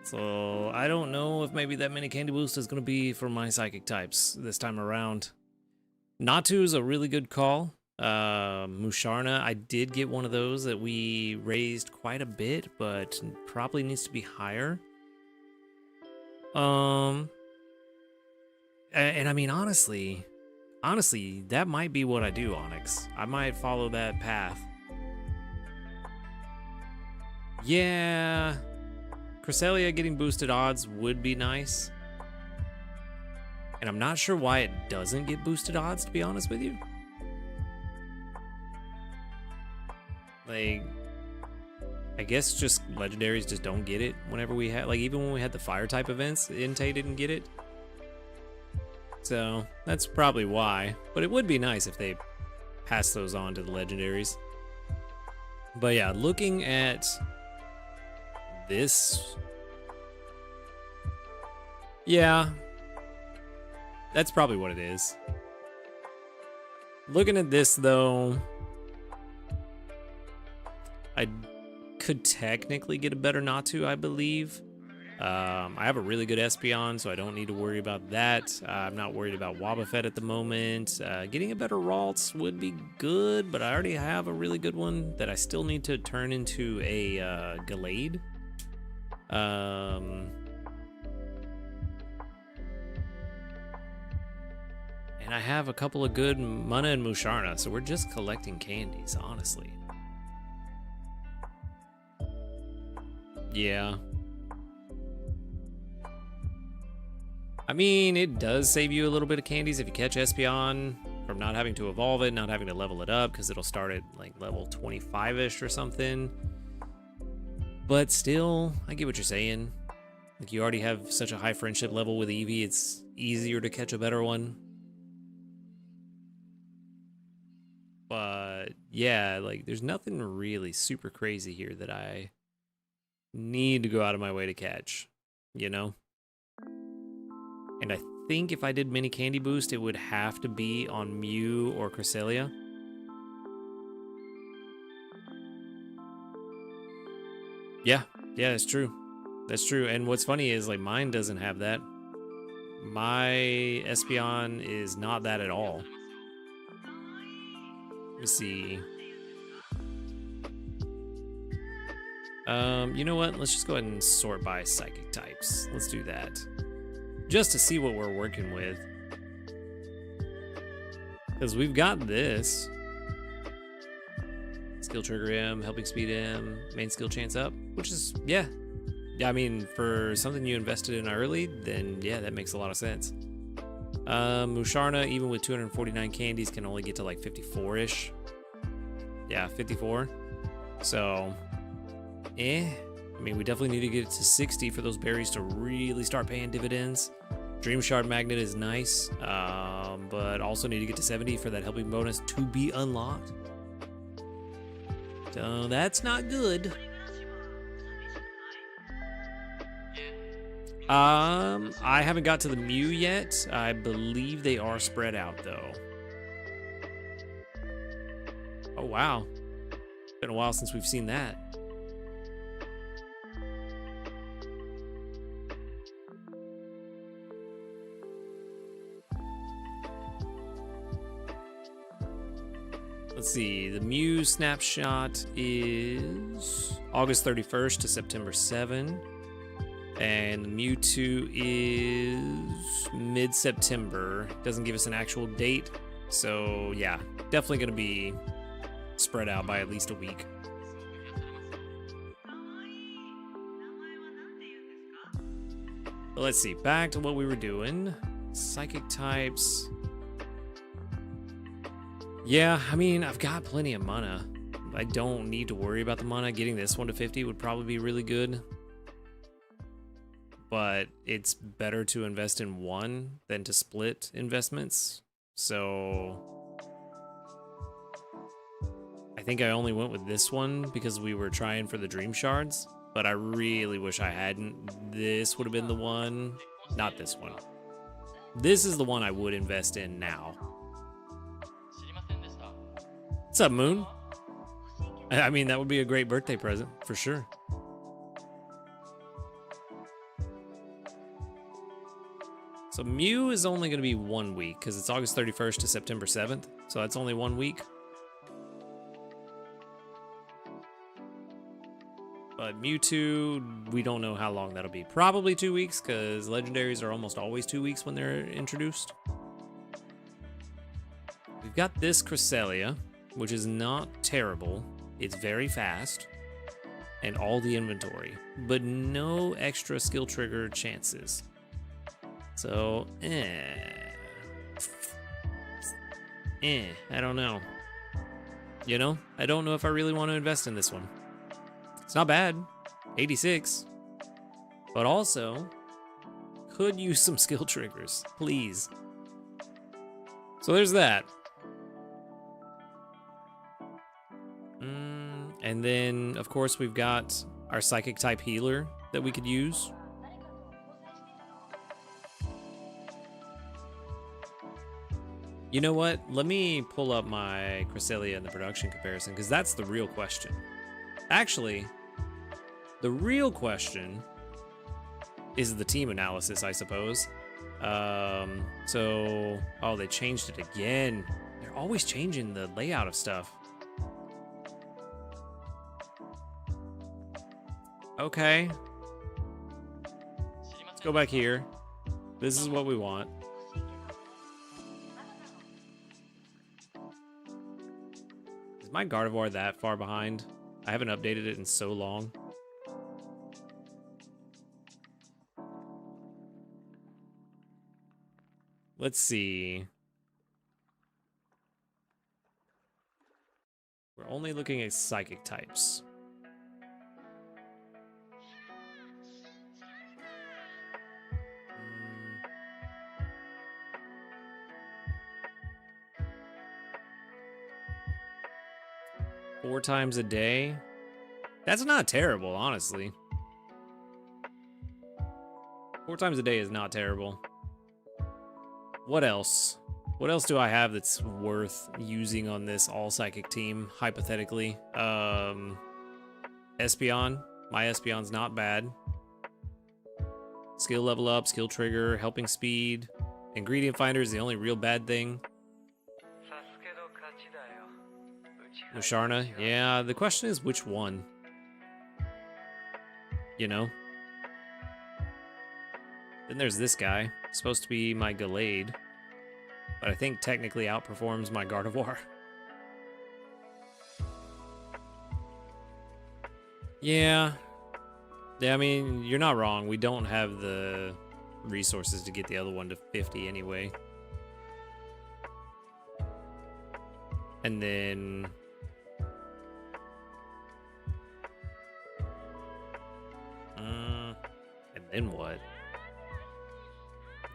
So I don't know if maybe that mini candy boost is going to be for my Psychic types this time around. Natu is a really good call. Musharna, I did get one of those that we raised quite a bit, but probably needs to be higher. And I mean, honestly, that might be what I do, Onyx. I might follow that path. Yeah, Cresselia getting boosted odds would be nice. And I'm not sure why it doesn't get boosted odds, to be honest with you. Like, I guess just legendaries just don't get it whenever we had, like, even when we had the fire type events, Entei didn't get it. So that's probably why, but it would be nice if they pass those on to the legendaries. But yeah, looking at this, yeah, that's probably what it is. Looking at this though, I could technically get a better Natu, I believe. I have a really good Espeon, so I don't need to worry about that. I'm not worried about Wobbuffet at the moment. Getting a better Ralts would be good, but I already have a really good one that I still need to turn into a Gallade. And I have a couple of good Mana and Musharna, so we're just collecting candies, honestly. Yeah. I mean, it does save you a little bit of candies if you catch Espeon from not having to evolve it, not having to level it up, because it'll start at like level 25-ish or something. But still, I get what you're saying. Like, you already have such a high friendship level with Eevee, it's easier to catch a better one. But yeah, like, there's nothing really super crazy here that I need to go out of my way to catch, you know? And I think if I did mini candy boost, it would have to be on Mew or Cresselia. Yeah, that's true. That's true. And what's funny is, like, mine doesn't have that. My Espeon is not that at all. Let me see. You know what? Let's just go ahead and sort by psychic types. Let's do that. Just to see what we're working with. Because we've got this. Skill trigger M, helping speed M, main skill chance up, which is, yeah. Yeah, I mean, for something you invested in early, then yeah, that makes a lot of sense. Musharna, even with 249 candies, can only get to like 54-ish. Yeah, 54. So, I mean, we definitely need to get it to 60 for those berries to really start paying dividends. Dream Shard Magnet is nice, but also need to get to 70 for that helping bonus to be unlocked. So that's not good. I haven't got to the Mew yet. I believe they are spread out though. Oh wow. Been a while since we've seen that. Let's see, the Mew snapshot is August 31st to September 7. And Mewtwo is mid-September. Doesn't give us an actual date. So yeah, definitely gonna be spread out by at least a week. But let's see, back to what we were doing. Psychic types. Yeah, I mean, I've got plenty of mana. I don't need to worry about the mana. Getting this one to 50 would probably be really good. But it's better to invest in one than to split investments. So I think I only went with this one because we were trying for the Dream Shards, but I really wish I hadn't. This would have been the one, not this one. This is the one I would invest in now. What's up, Moon? I mean, that would be a great birthday present, for sure. So Mew is only going to be 1 week because it's August 31st to September 7th. So that's only 1 week. But Mewtwo, we don't know how long that'll be. Probably 2 weeks, because legendaries are almost always 2 weeks when they're introduced. We've got this Cresselia, which is not terrible. It's very fast. And all the inventory. But no extra skill trigger chances. So, I don't know. You know, I don't know if I really want to invest in this one. It's not bad, 86. But also, could use some skill triggers, please. So there's that. And then, of course, we've got our Psychic type healer that we could use. You know what? Let me pull up my Cresselia in the production comparison, because that's the real question. Actually, the real question is the team analysis, I suppose. Oh, they changed it again. They're always changing the layout of stuff. Okay. Let's go back here. This is what we want. Is my Gardevoir that far behind? I haven't updated it in so long. Let's see. We're only looking at Psychic types. Four times a day? That's not terrible, honestly. 4 times a day is not terrible. What else? What else do I have that's worth using on this all-psychic team, hypothetically? Espeon. My Espeon's not bad. Skill level up, skill trigger, helping speed. Ingredient finder is the only real bad thing. Musharna, yeah, the question is which one? You know? Then there's this guy, supposed to be my Gallade, but I think technically outperforms my Gardevoir. Yeah, I mean, you're not wrong. We don't have the resources to get the other one to 50 anyway. And then... and then what?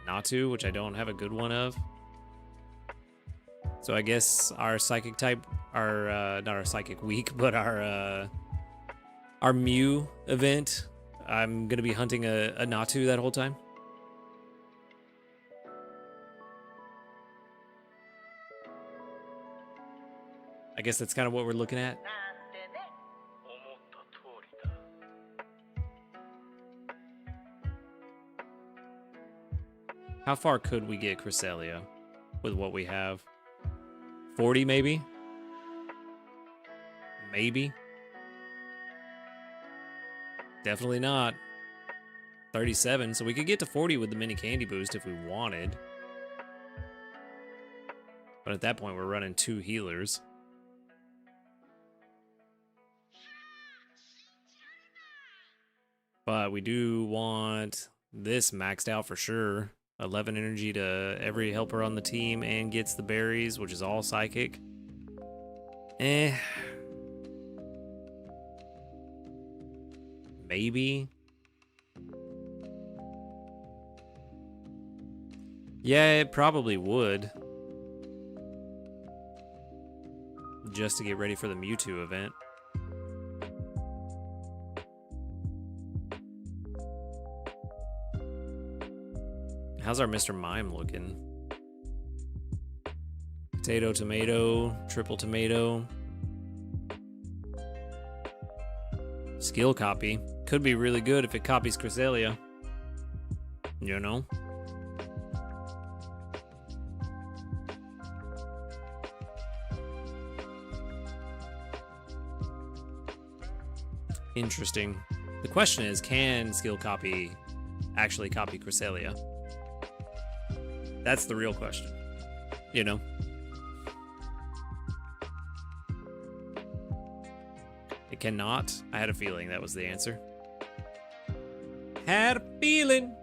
Natu, which I don't have a good one of. So I guess our Psychic type, not our Psychic week, but our Mew event, I'm gonna be hunting a Natu that whole time. I guess that's kind of what we're looking at. How far could we get Cresselia with what we have? 40 maybe? Maybe? Definitely not. 37, so we could get to 40 with the mini candy boost if we wanted. But at that point, we're running 2 healers. But we do want this maxed out for sure. 11 energy to every helper on the team and gets the berries, which is all psychic. Maybe. Yeah, it probably would. Just to get ready for the Mewtwo event. How's our Mr. Mime looking? Potato, tomato, triple tomato. Skill copy. Could be really good if it copies Cresselia. You know? Interesting. The question is, can skill copy actually copy Cresselia? That's the real question, you know? It cannot. I had a feeling that was the answer. Had a feeling.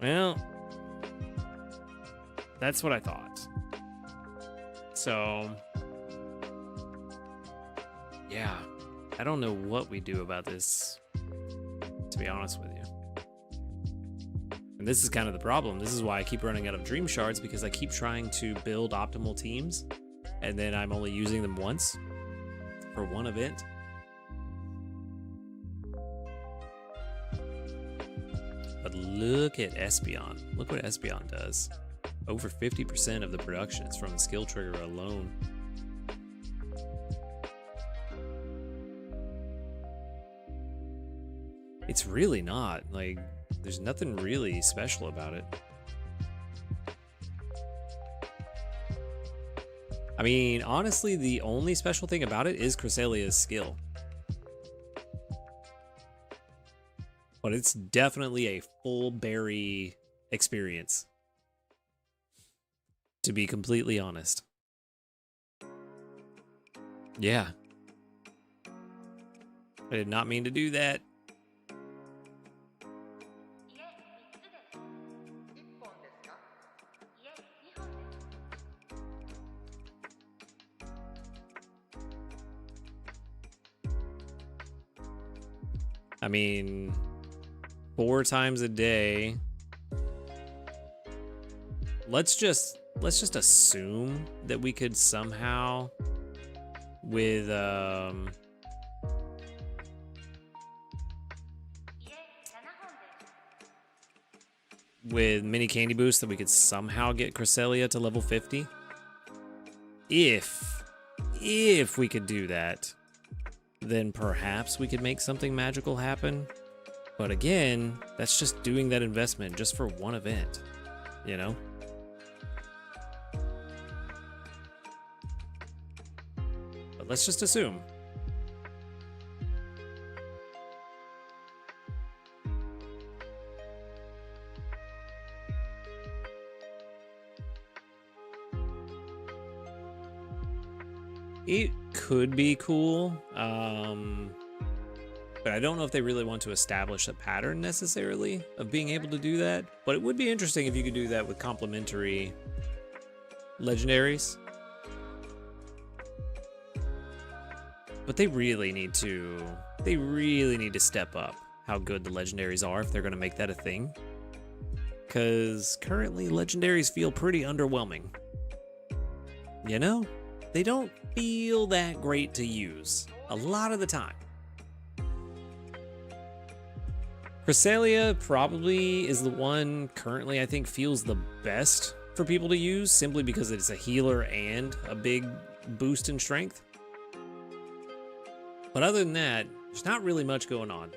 Well, that's what I thought. So, yeah, I don't know what we do about this, to be honest with you. And this is kind of the problem. This is why I keep running out of dream shards, because I keep trying to build optimal teams, and then I'm only using them once for one event. But look at Espeon. Look what Espeon does. Over 50% of the production is from the skill trigger alone. It's really not. Like, there's nothing really special about it. I mean, honestly, the only special thing about it is Cresselia's skill. But it's definitely a full berry experience, to be completely honest. Yeah. I did not mean to do that. I mean, 4 times a day. Let's just assume that we could somehow with mini candy boost that we could somehow get Cresselia to level 50. If we could do that, then perhaps we could make something magical happen. But again, that's just doing that investment just for one event, you know? But let's just assume. It could be cool, but I don't know if they really want to establish a pattern necessarily of being able to do that. But it would be interesting if you could do that with complementary legendaries. But they really need to step up how good the legendaries are if they're going to make that a thing. Because currently legendaries feel pretty underwhelming. You know? They don't feel that great to use a lot of the time. Cresselia probably is the one currently I think feels the best for people to use, simply because it's a healer and a big boost in strength. But other than that, there's not really much going on.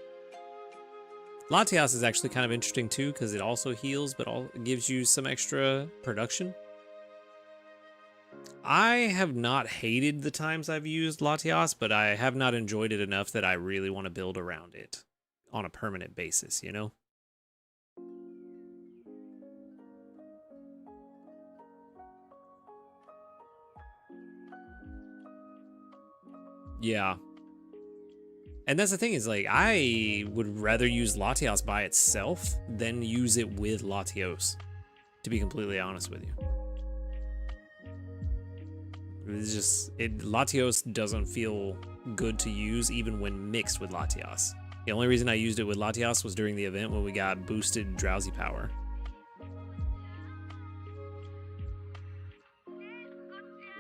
Latias is actually kind of interesting too, because it also heals, but it gives you some extra production. I have not hated the times I've used Latias, but I have not enjoyed it enough that I really want to build around it on a permanent basis, you know? Yeah. And that's the thing, is like, I would rather use Latias by itself than use it with Latios, to be completely honest with you. It's just, Latios doesn't feel good to use even when mixed with Latias. The only reason I used it with Latias was during the event when we got boosted drowsy power.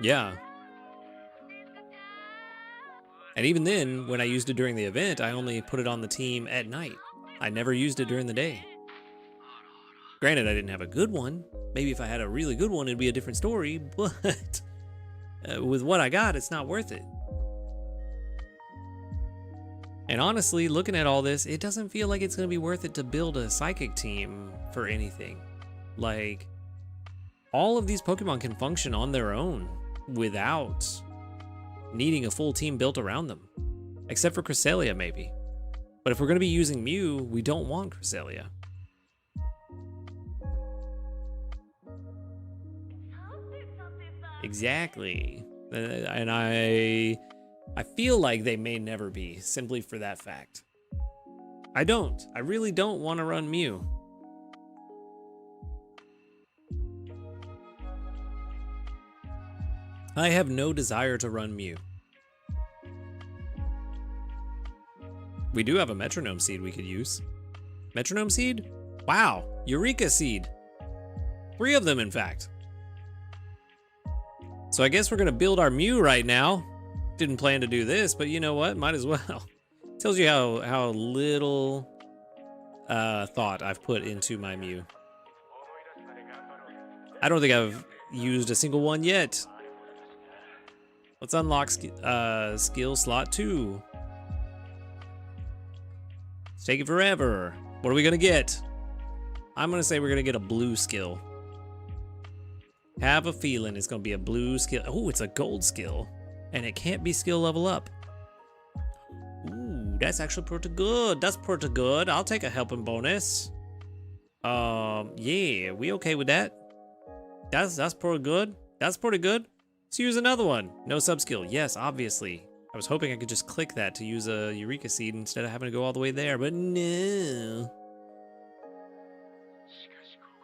Yeah. And even then, when I used it during the event, I only put it on the team at night. I never used it during the day. Granted, I didn't have a good one. Maybe if I had a really good one, it'd be a different story, but with what I got, it's not worth it. And honestly, looking at all this, it doesn't feel like it's going to be worth it to build a psychic team for anything. Like, all of these Pokemon can function on their own without needing a full team built around them. Except for Cresselia, maybe. But if we're going to be using Mew, we don't want Cresselia. Exactly. And I feel like they may never be, simply for that fact. I really don't want to run Mew. I have no desire to run Mew. We do have a Metronome Seed we could use. Metronome Seed? Wow, Eureka Seed. 3 of them, in fact. So I guess we're gonna build our Mew right now. Didn't plan to do this, but you know what? Might as well. Tells you how little thought I've put into my Mew. I don't think I've used a single one yet. Let's unlock skill slot 2. It's taking forever. What are we gonna get? I'm gonna say we're gonna get a blue skill. Have a feeling it's gonna be a blue skill. Oh, it's a gold skill. And it can't be skill level up. Ooh, that's actually pretty good. That's pretty good. I'll take a helping bonus. Yeah, we okay with that? That's pretty good. That's pretty good. Let's use another one. No sub skill. Yes, obviously. I was hoping I could just click that to use a Eureka Seed instead of having to go all the way there, but no.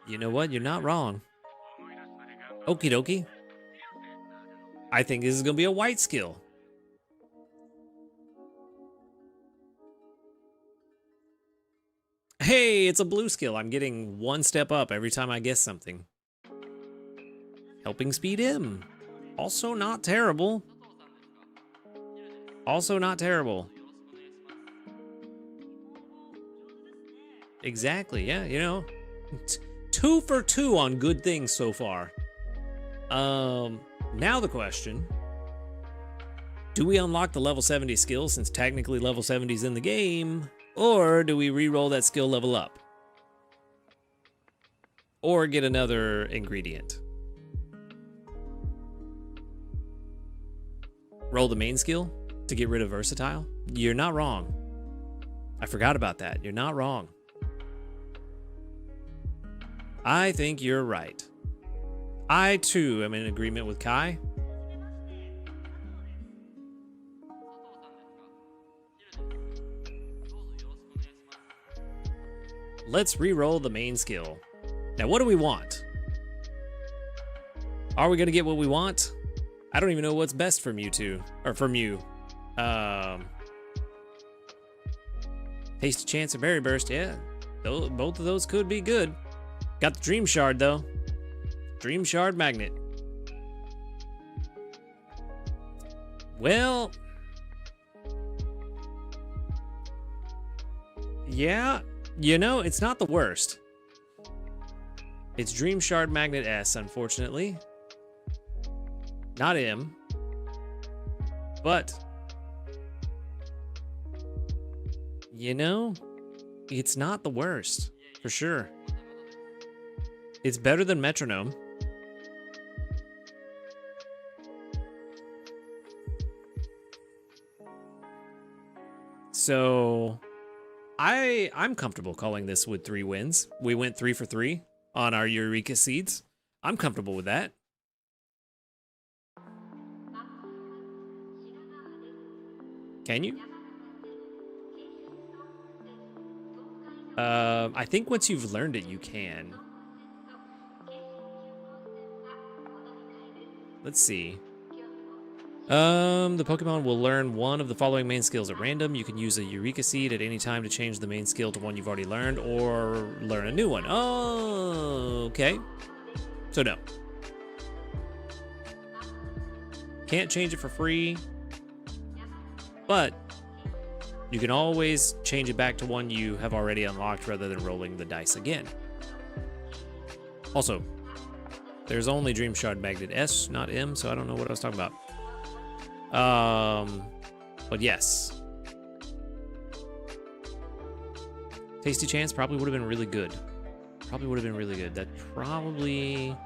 You know what? You're not wrong. Okie dokie. I think this is gonna be a white skill. Hey, it's a blue skill. I'm getting 1 step up every time I guess something. Helping speed M. Also not terrible. Also not terrible. Exactly, yeah, you know. 2 for 2 on good things so far. Now the question, do we unlock the level 70 skill since technically level 70 is in the game, or do we re-roll that skill level up? Or get another ingredient? Roll the main skill to get rid of versatile? You're not wrong. I forgot about that. You're not wrong. I think you're right. I too am in agreement with Kai. Let's re-roll the main skill. Now what do we want? Are we gonna get what we want? I don't even know what's best for Mewtwo, or for Mew. Hasty Chance or Berry Burst, yeah. Both of those could be good. Got the Dream Shard though. Dream Shard Magnet. Well, yeah, you know, it's not the worst. It's Dream Shard Magnet S, unfortunately. Not M. But, you know, it's not the worst, for sure. It's better than Metronome. So, I'm comfortable calling this with 3 wins. We went 3 for 3 on our Eureka Seeds. I'm comfortable with that. Can you? I think once you've learned it, you can. Let's see. The Pokemon will learn one of the following main skills at random. You can use a Eureka Seed at any time to change the main skill to one you've already learned, or learn a new one. Oh, okay. So no. Can't change it for free, but you can always change it back to one you have already unlocked rather than rolling the dice again. Also, there's only Dream Shard Magnet S, not M, so I don't know what I was talking about. But yes. Tasty Chance probably would have been really good. Probably would have been really good. That probably...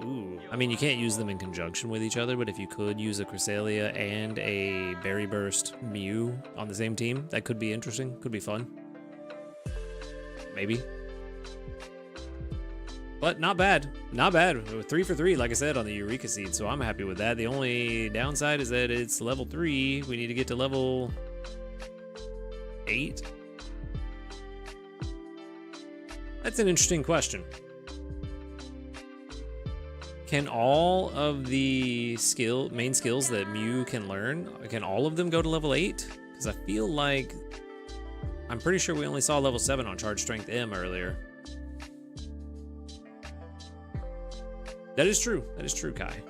Ooh, I mean, you can't use them in conjunction with each other, but if you could use a Cresselia and a Berry Burst Mew on the same team, that could be interesting, could be fun. Maybe. But not bad, not bad. 3 for 3, like I said, on the Eureka seed, so I'm happy with that. The only downside is that it's level 3. We need to get to level 8. That's an interesting question. Can all of the main skills that Mew can learn, can all of them go to level 8? Because I feel like, I'm pretty sure we only saw level 7 on Charge Strength M earlier. That is true, Kai.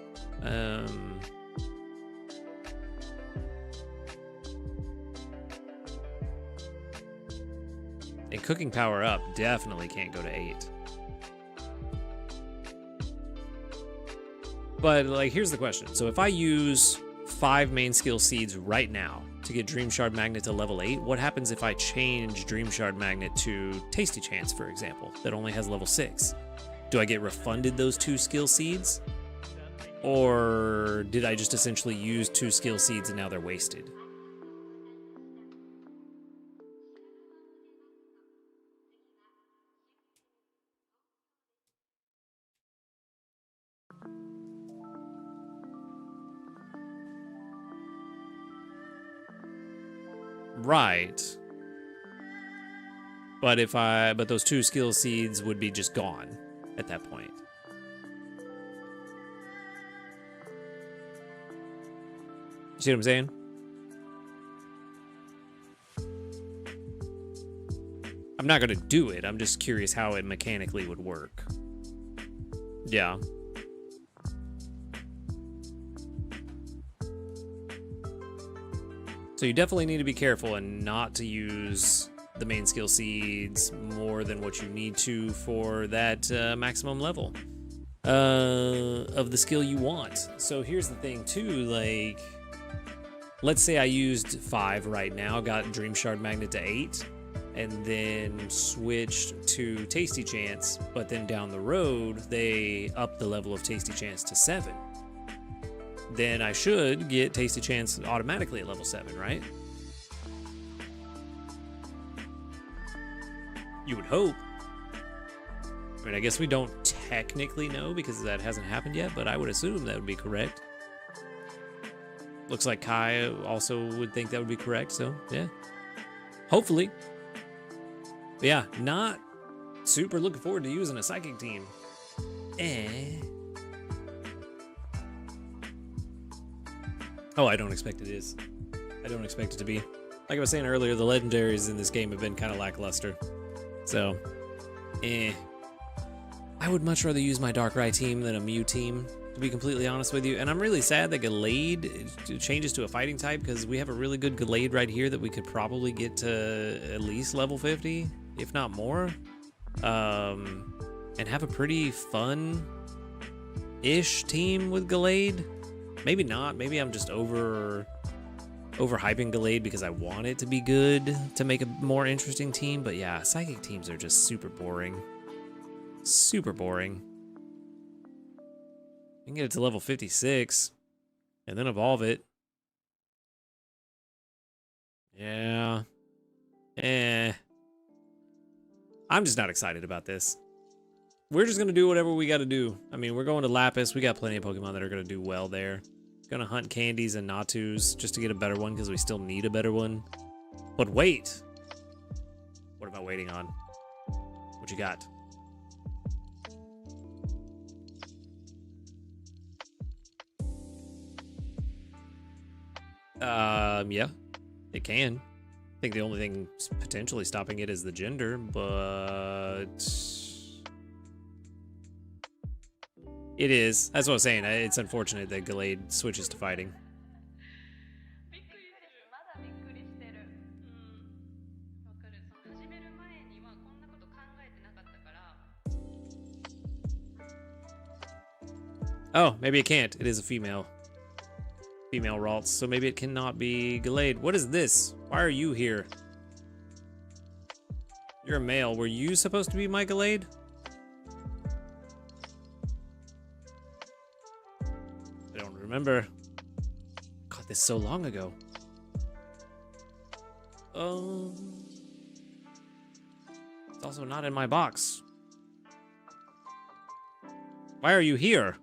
And Cooking Power Up definitely can't go to 8. But like, here's the question. So if I use 5 main skill seeds right now to get Dream Shard Magnet to level 8, what happens if I change Dream Shard Magnet to Tasty Chance, for example, that only has level 6? Do I get refunded those 2 skill seeds? Or did I just essentially use 2 skill seeds and now they're wasted? Right. But those 2 skill seeds would be just gone at that point. You see what I'm saying? I'm not gonna do it. I'm just curious how it mechanically would work. Yeah. So you definitely need to be careful and not to use the main skill seeds more than what you need to for that maximum level of the skill you want. So here's the thing too, like, let's say I used 5 right now, got Dream Shard Magnet to 8, and then switched to Tasty Chance, but then down the road, they upped the level of Tasty Chance to 7. Then I should get Tasty Chance automatically at level 7, right? You would hope. I mean, I guess we don't technically know because that hasn't happened yet, but I would assume that would be correct. Looks like Kai also would think that would be correct, so yeah. Hopefully. But yeah, not super looking forward to using a Psychic team. Oh, I don't expect it is. I don't expect it to be. Like I was saying earlier, the legendaries in this game have been kind of lackluster. So, I would much rather use my Darkrai team than a Mew team, to be completely honest with you. And I'm really sad that Gallade changes to a fighting type, because we have a really good Gallade right here that we could probably get to at least level 50, if not more. And have a pretty fun-ish team with Gallade. Maybe not. Maybe I'm just overhyping Gallade because I want it to be good to make a more interesting team. But yeah, Psychic teams are just super boring. Super boring. You can get it to level 56 and then evolve it. Yeah. I'm just not excited about this. We're just going to do whatever we got to do. I mean, we're going to Lapis. We got plenty of Pokemon that are going to do well there. Gonna hunt Candies and Natus just to get a better one because we still need a better one. But wait. What am I waiting on? What you got? Yeah. It can. I think the only thing potentially stopping it is the gender, but... It is. That's what I was saying. It's unfortunate that Gallade switches to fighting. Oh, maybe it can't. It is a female. Female Ralts, so maybe it cannot be Gallade. What is this? Why are you here? You're a male. Were you supposed to be my Gallade? remember. God, this is so long ago. It's also not in my box. Why are you here?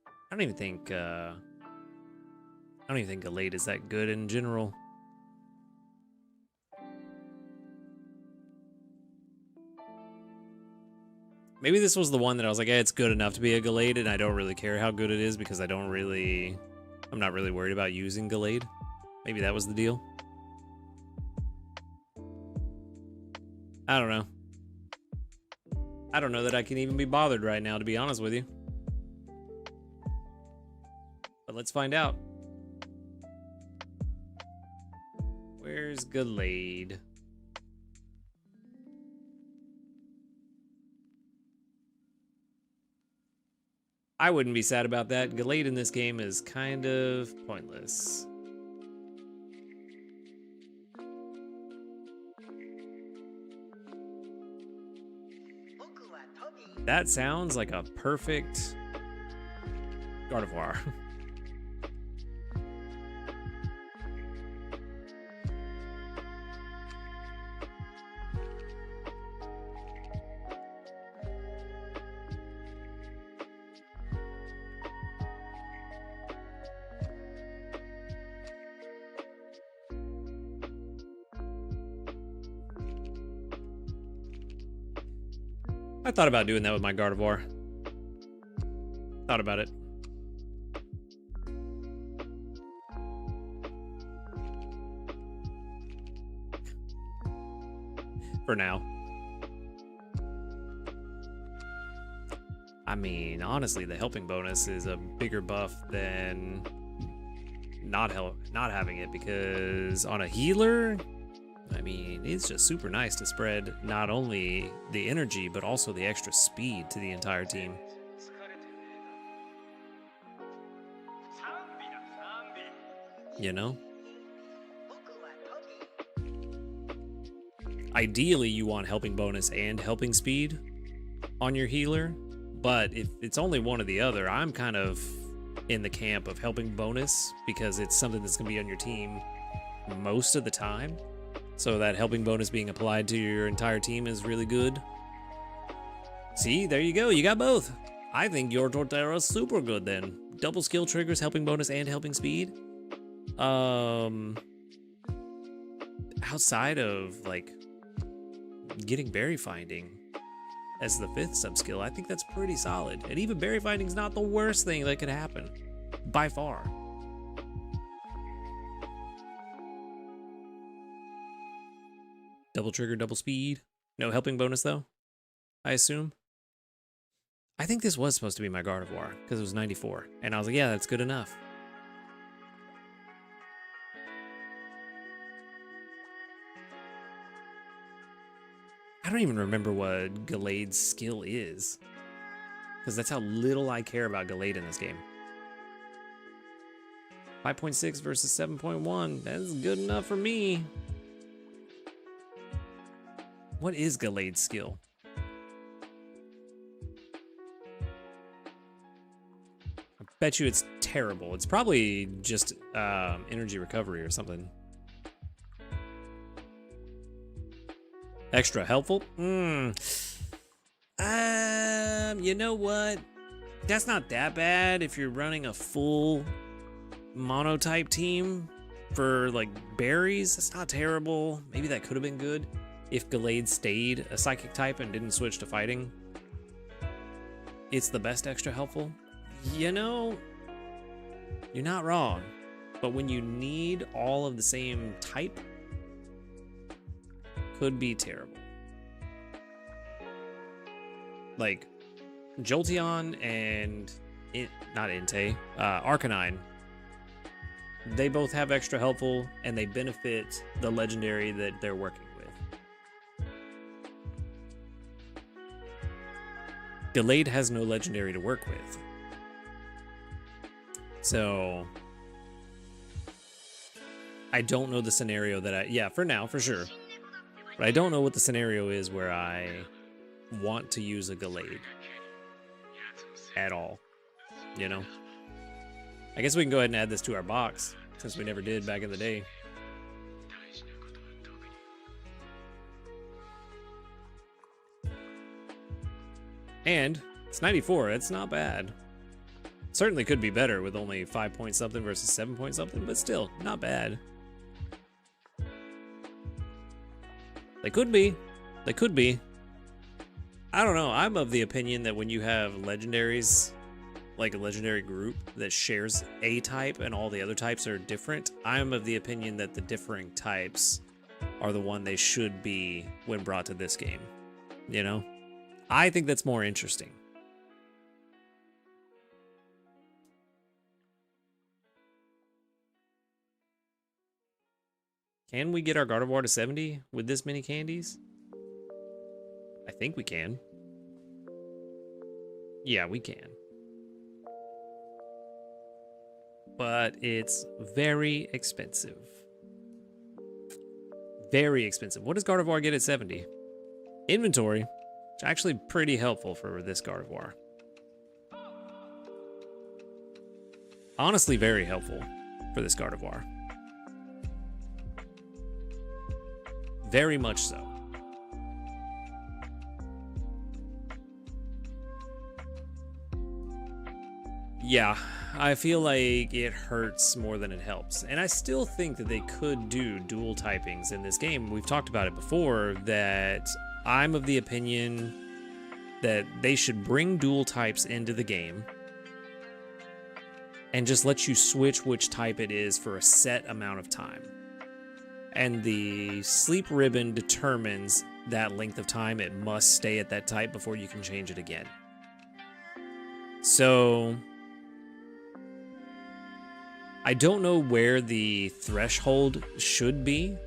I don't even think Gallade is that good in general. Maybe this was the one that I was like, it's good enough to be a Gallade, and I don't really care how good it is because I'm not really worried about using Gallade. Maybe that was the deal. I don't know. I don't know that I can even be bothered right now, to be honest with you. But let's find out. Where's Gallade? I wouldn't be sad about that. Gallade in this game is kind of pointless. That sounds like a perfect Gardevoir. I thought about doing that with my Gardevoir. Thought about it. For now. I mean, honestly, the helping bonus is a bigger buff than not having it, because on a healer, I mean, it's just super nice to spread not only the energy, but also the extra speed to the entire team. You know? Ideally, you want helping bonus and helping speed on your healer, but if it's only one or the other, I'm kind of in the camp of helping bonus because it's something that's going to be on your team most of the time. So that helping bonus being applied to your entire team is really good. See, there you go. You got both. I think your Torterra's super good then. Double skill triggers, helping bonus, and helping speed. Outside of, like, getting berry finding as the 5th sub-skill, I think that's pretty solid. And even berry finding's not the worst thing that could happen. By far. Double trigger, double speed. No helping bonus, though, I assume. I think this was supposed to be my Gardevoir, because it was 94. And I was like, yeah, that's good enough. I don't even remember what Gallade's skill is, because that's how little I care about Gallade in this game. 5.6 versus 7.1. That's good enough for me. What is Gallade's skill? I bet you it's terrible. It's probably just energy recovery or something. Extra helpful? You know what? That's not that bad if you're running a full monotype team for like berries. That's not terrible. Maybe that could have been good if Gallade stayed a psychic type and didn't switch to fighting. It's the best extra helpful. You know, you're not wrong. But when you need all of the same type, could be terrible. Like Jolteon and not Entei, Arcanine. They both have extra helpful and they benefit the legendary that they're working with. Gallade has no legendary to work with. So I don't know the scenario that yeah, for now, for sure. But I don't know what the scenario is where I want to use a Gallade. at all, you know? I guess we can go ahead and add this to our box, since we never did back in the day. And it's 94, it's not bad. Certainly could be better with only 5 point something versus 7 point something, but still, not bad. They could be. They could be. I don't know. I'm of the opinion that when you have legendaries, like a legendary group that shares a type and all the other types are different, I'm of the opinion that the differing types are the one they should be when brought to this game. You know? I think that's more interesting. Can we get our Gardevoir to 70 with this many candies? I think we can. Yeah, we can. But it's very expensive. Very expensive. What does Gardevoir get at 70? Inventory. It's actually pretty helpful for this Gardevoir. Honestly, very helpful for this Gardevoir. Very much so. Yeah, I feel like it hurts more than it helps. And I still think that they could do dual typings in this game. We've talked about it before, that I'm of the opinion that they should bring dual types into the game and just let you switch which type it is for a set amount of time. And the sleep ribbon determines that length of time it must stay at that type before you can change it again. So I don't know where the threshold should be,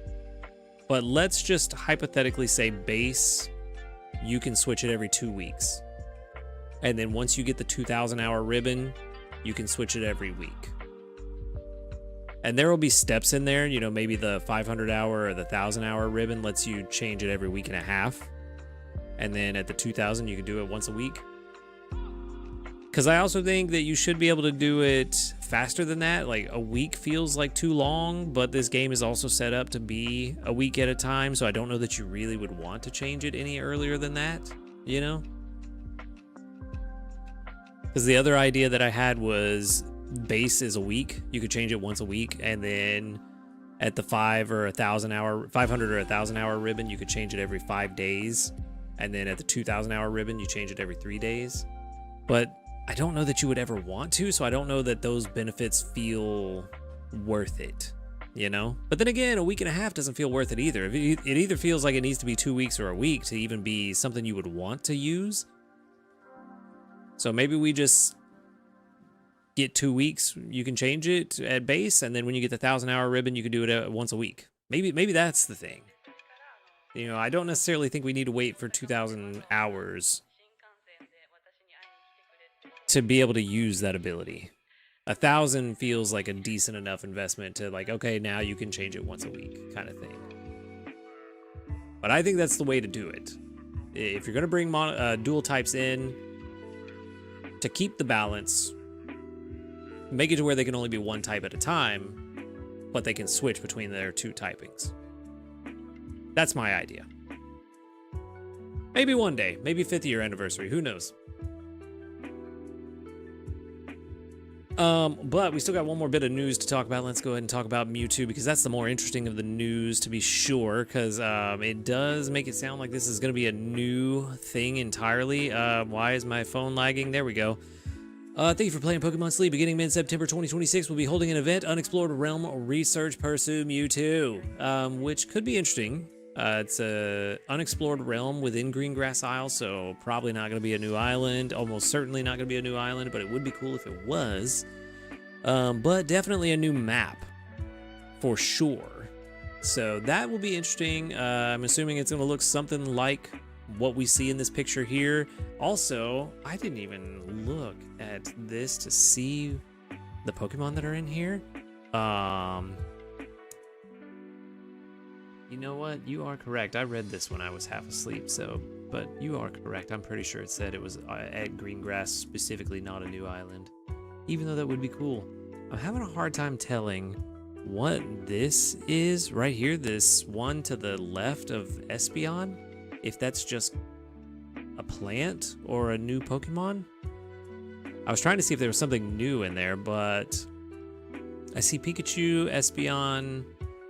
but let's just hypothetically say base, you can switch it every 2 weeks. And then once you get the 2,000 hour ribbon, you can switch it every week. And there will be steps in there, you know, maybe the 500 hour or the 1,000 hour ribbon lets you change it every week and a half. And then at the 2,000, you can do it once a week. Because I also think that you should be able to do it faster than that. Like a week feels like too long, but this game is also set up to be a week at a time. So I don't know that you really would want to change it any earlier than that, you know? Because the other idea that I had was base is a week. You could change it once a week, and then at the 500 or 1,000 hour ribbon, you could change it every 5 days, and then at the 2,000 hour ribbon, you change it every 3 days. But I don't know that you would ever want to, so I don't know that those benefits feel worth it, you know? But then again, a week and a half doesn't feel worth it either. It either feels like it needs to be 2 weeks or a week to even be something you would want to use. So maybe we just get 2 weeks, you can change it at base, and then when you get the 1,000 hour ribbon, you can do it once a week. Maybe that's the thing. You know, I don't necessarily think we need to wait for 2,000 hours to be able to use that ability. 1,000 feels like a decent enough investment to like, okay, now you can change it once a week kind of thing. But I think that's the way to do it. If you're going to bring dual types in to keep the balance, make it to where they can only be one type at a time, but they can switch between their 2 typings. That's my idea. Maybe one day, maybe 5th year anniversary, who knows? But we still got one more bit of news to talk about. Let's go ahead and talk about Mewtwo, because that's the more interesting of the news, to be sure, because it does make it sound like this is going to be a new thing entirely. Why is my phone lagging? There we go. Thank you for playing Pokemon Sleep. Beginning mid-September 2026, we'll be holding an event, Unexplored Realm Research Pursue Mewtwo, which could be interesting. It's a unexplored realm within Greengrass Isle, so probably not going to be a new island. Almost certainly not going to be a new island, but it would be cool if it was. But definitely a new map, for sure. So that will be interesting. I'm assuming it's going to look something like what we see in this picture here. Also, I didn't even look at this to see the Pokemon that are in here. You know what? You are correct. I read this when I was half asleep, so but you are correct. I'm pretty sure it said it was at Greengrass specifically, not a new island. Even though that would be cool. I'm having a hard time telling what this is right here, this one to the left of Espeon. If that's just a plant or a new Pokemon. I was trying to see if there was something new in there, but I see Pikachu, Espeon,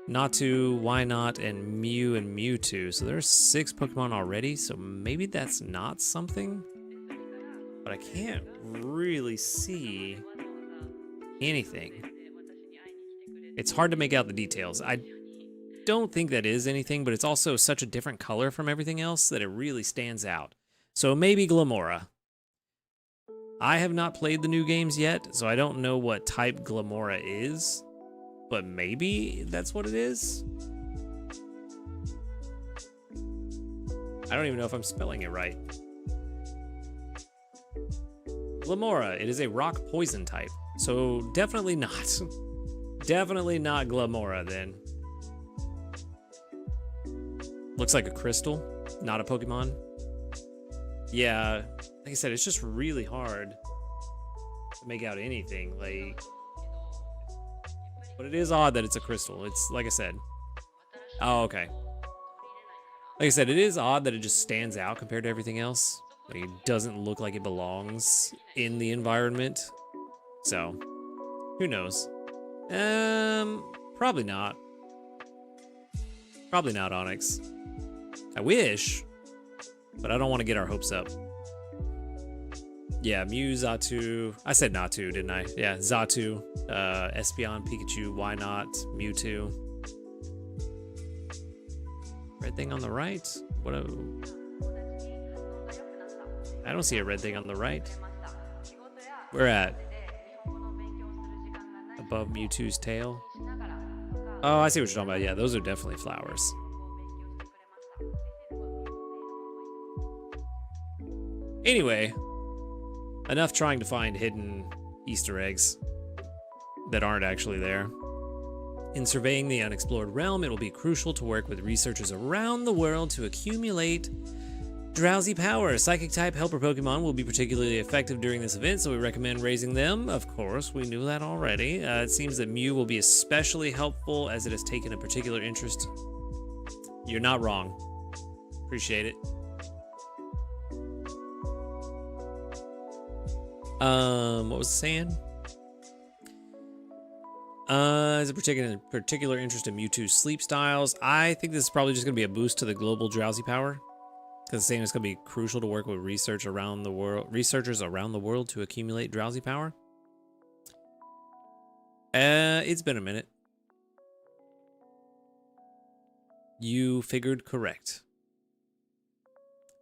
Natu, Wynot, and Mew and Mewtwo. So there's 6 Pokemon already, so maybe that's not something. But I can't really see anything. It's hard to make out the details. I don't think that is anything, but it's also such a different color from everything else that it really stands out. So maybe Glamora. I have not played the new games yet, so I don't know what type Glamora is, but maybe that's what it is. I don't even know if I'm spelling it right. Glamora, it is a rock poison type, so definitely not. Definitely not Glamora then. Looks like a crystal, not a Pokemon. Yeah, like I said, it's just really hard to make out anything, like, but it is odd that it's a crystal. It's, like I said, oh, okay. Like I said, it is odd that it just stands out compared to everything else. Like, it doesn't look like it belongs in the environment. So, who knows? Probably not. Probably not Onyx. I wish, but I don't want to get our hopes up. Yeah, Mew, Xatu. I said Natu, didn't I? Yeah, Xatu, Espeon, Pikachu, Wynot, Mewtwo. Red thing on the right? What a... I don't see a red thing on the right. Where at? Above Mewtwo's tail? Oh, I see what you're talking about. Yeah, those are definitely flowers. Anyway, enough trying to find hidden Easter eggs that aren't actually there. In surveying the unexplored realm, it will be crucial to work with researchers around the world to accumulate drowsy power. Psychic type helper Pokemon will be particularly effective during this event, so we recommend raising them. Of course, we knew that already. It seems that Mew will be especially helpful as it has taken a particular interest. You're not wrong. Appreciate it. What was it saying? Is a particular interest in Mewtwo's sleep styles. I think this is probably just going to be a boost to the global drowsy power. Because it's saying it's going to be crucial to work with researchers around the world to accumulate drowsy power. It's been a minute. You figured correct.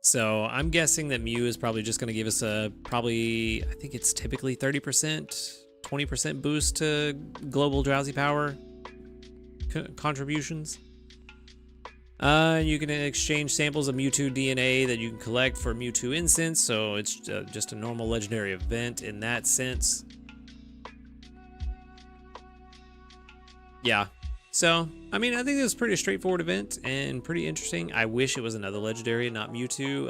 So I'm guessing that Mew is probably just going to give us a I think it's typically 30%, 20% boost to global drowsy power contributions. You can exchange samples of Mewtwo DNA that you can collect for Mewtwo Incense, so it's just a normal legendary event in that sense. Yeah, so, I mean, I think it was a pretty straightforward event and pretty interesting. I wish it was another legendary and not Mewtwo.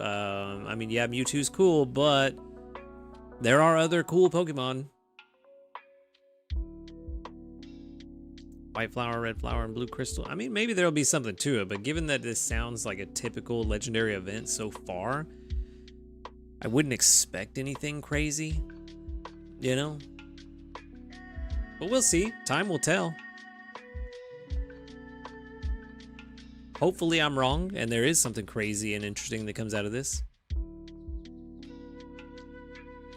I mean, yeah, Mewtwo's cool, but there are other cool Pokemon. White flower, red flower, and blue crystal. I mean, maybe there'll be something to it, but given that this sounds like a typical legendary event so far, I wouldn't expect anything crazy, you know? But we'll see. Time will tell. Hopefully I'm wrong, and there is something crazy and interesting that comes out of this.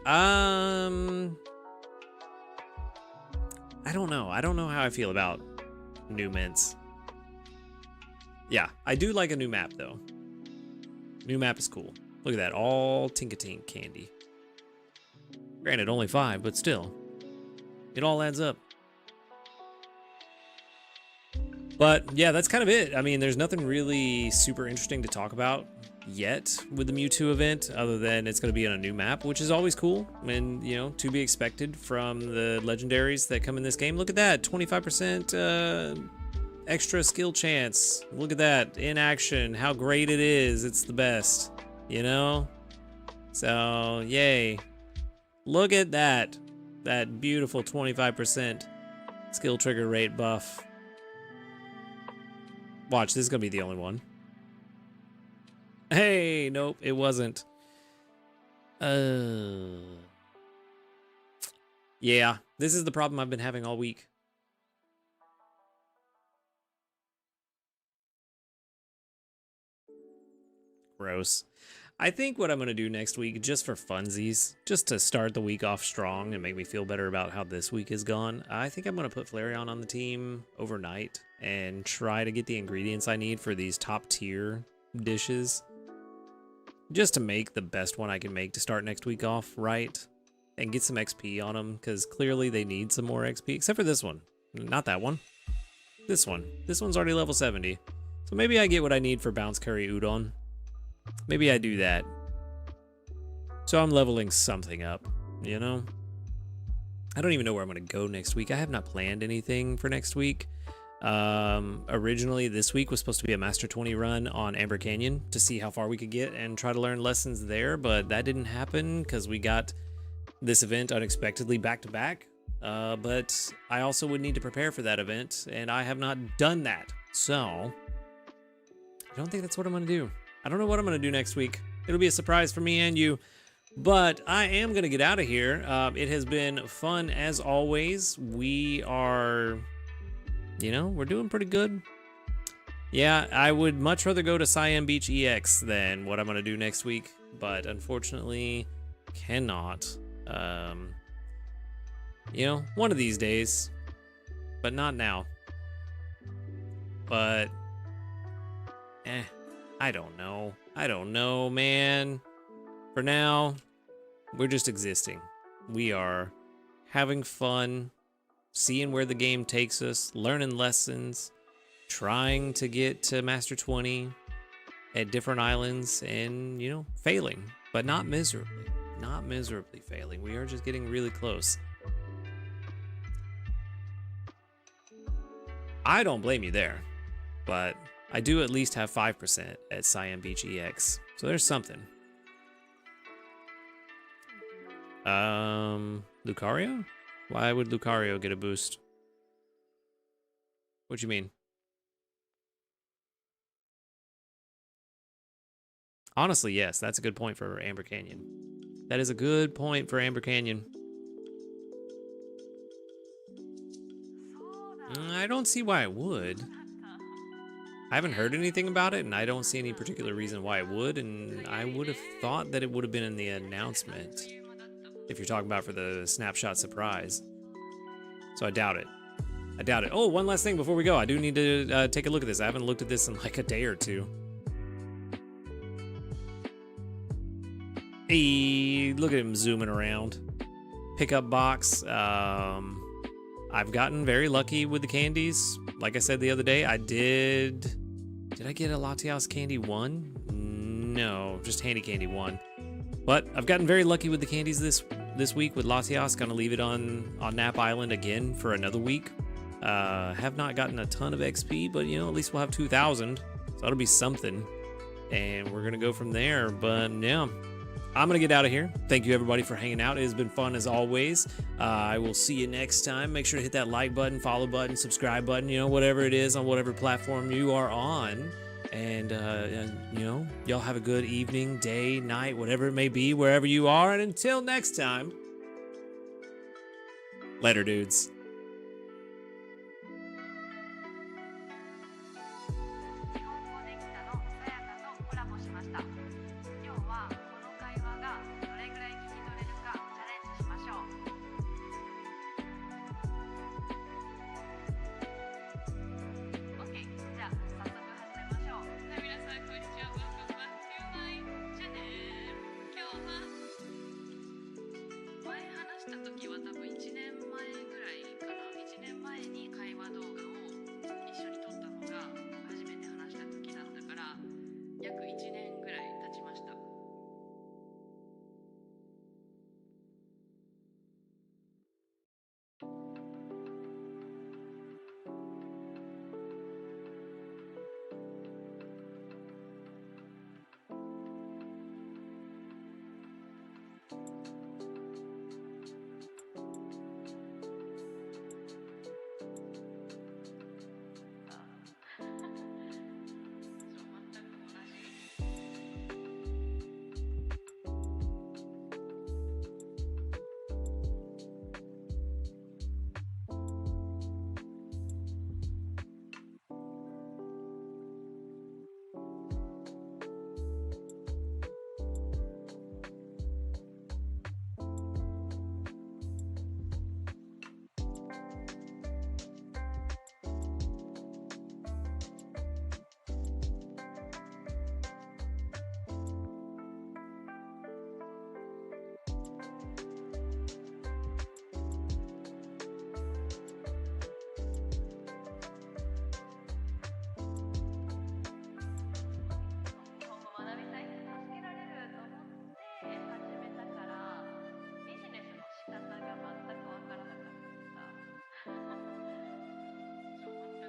I don't know. I don't know how I feel about new mints. Yeah, I do like a new map, though. New map is cool. Look at that. All Tinkatink candy. Granted, only 5, but still. It all adds up. But, yeah, that's kind of it. I mean, there's nothing really super interesting to talk about yet with the Mewtwo event, other than it's going to be on a new map, which is always cool and, you know, to be expected from the legendaries that come in this game. Look at that, 25% extra skill chance. Look at that in action, how great it is. It's the best. you know? So, yay. Look at that. That beautiful 25% skill trigger rate buff. Watch, this is gonna be the only one. Hey, nope, it wasn't. Yeah, this is the problem I've been having all week. Gross. I think what I'm going to do next week, just for funsies, just to start the week off strong and make me feel better about how this week has gone, I think I'm going to put Flareon on the team overnight and try to get the ingredients I need for these top tier dishes. Just to make the best one I can make to start next week off right and get some XP on them, because clearly they need some more XP, except for this one. Not that one. This one. This one's already level 70. So maybe I get what I need for Bounce Curry Udon. Maybe I do that. So I'm leveling something up, you know? I don't even know where I'm going to go next week. I have not planned anything for next week. Originally, this week was supposed to be a Master 20 run on Amber Canyon to see how far we could get and try to learn lessons there, but that didn't happen because we got this event unexpectedly back-to-back. But I also would need to prepare for that event, and I have not done that. So, I don't think that's what I'm going to do. I don't know what I'm going to do next week. It'll be a surprise for me and you. But I am going to get out of here. It has been fun as always. We are, you know, we're doing pretty good. Yeah, I would much rather go to Siam Beach EX than what I'm going to do next week. But unfortunately, cannot. You know, one of these days. But not now. But, I don't know. I don't know, man. For now, we're just existing. We are having fun, seeing where the game takes us, learning lessons, trying to get to Master 20 at different islands, and, you know, failing, but not miserably. Not miserably failing. We are just getting really close. I don't blame you there, but I do at least have 5% at Siam Beach EX, so there's something. Lucario? Why would Lucario get a boost? What you mean? Honestly, yes, that's a good point for Amber Canyon. That is a good point for Amber Canyon. I don't see why it would. I haven't heard anything about it, and I don't see any particular reason why it would, and I would have thought that it would have been in the announcement, if you're talking about for the snapshot surprise. So I doubt it. I doubt it. Oh, one last thing before we go. I do need to take a look at this. I haven't looked at this in like a day or two. Hey, look at him zooming around. Pickup box. I've gotten very lucky with the candies. Like I said the other day, I did I get a Latias Candy 1? No, just Handy Candy 1. But I've gotten very lucky with the candies this week with Latias. Gonna leave it on Nap Island again for another week. Have not gotten a ton of XP, but, you know, at least we'll have 2,000. So that'll be something. And we're gonna go from there, but yeah. I'm going to get out of here. Thank you, everybody, for hanging out. It has been fun as always. I will see you next time. Make sure to hit that like button, follow button, subscribe button, you know, whatever it is on whatever platform you are on. And, you know, y'all have a good evening, day, night, whatever it may be, wherever you are. And until next time, later, dudes.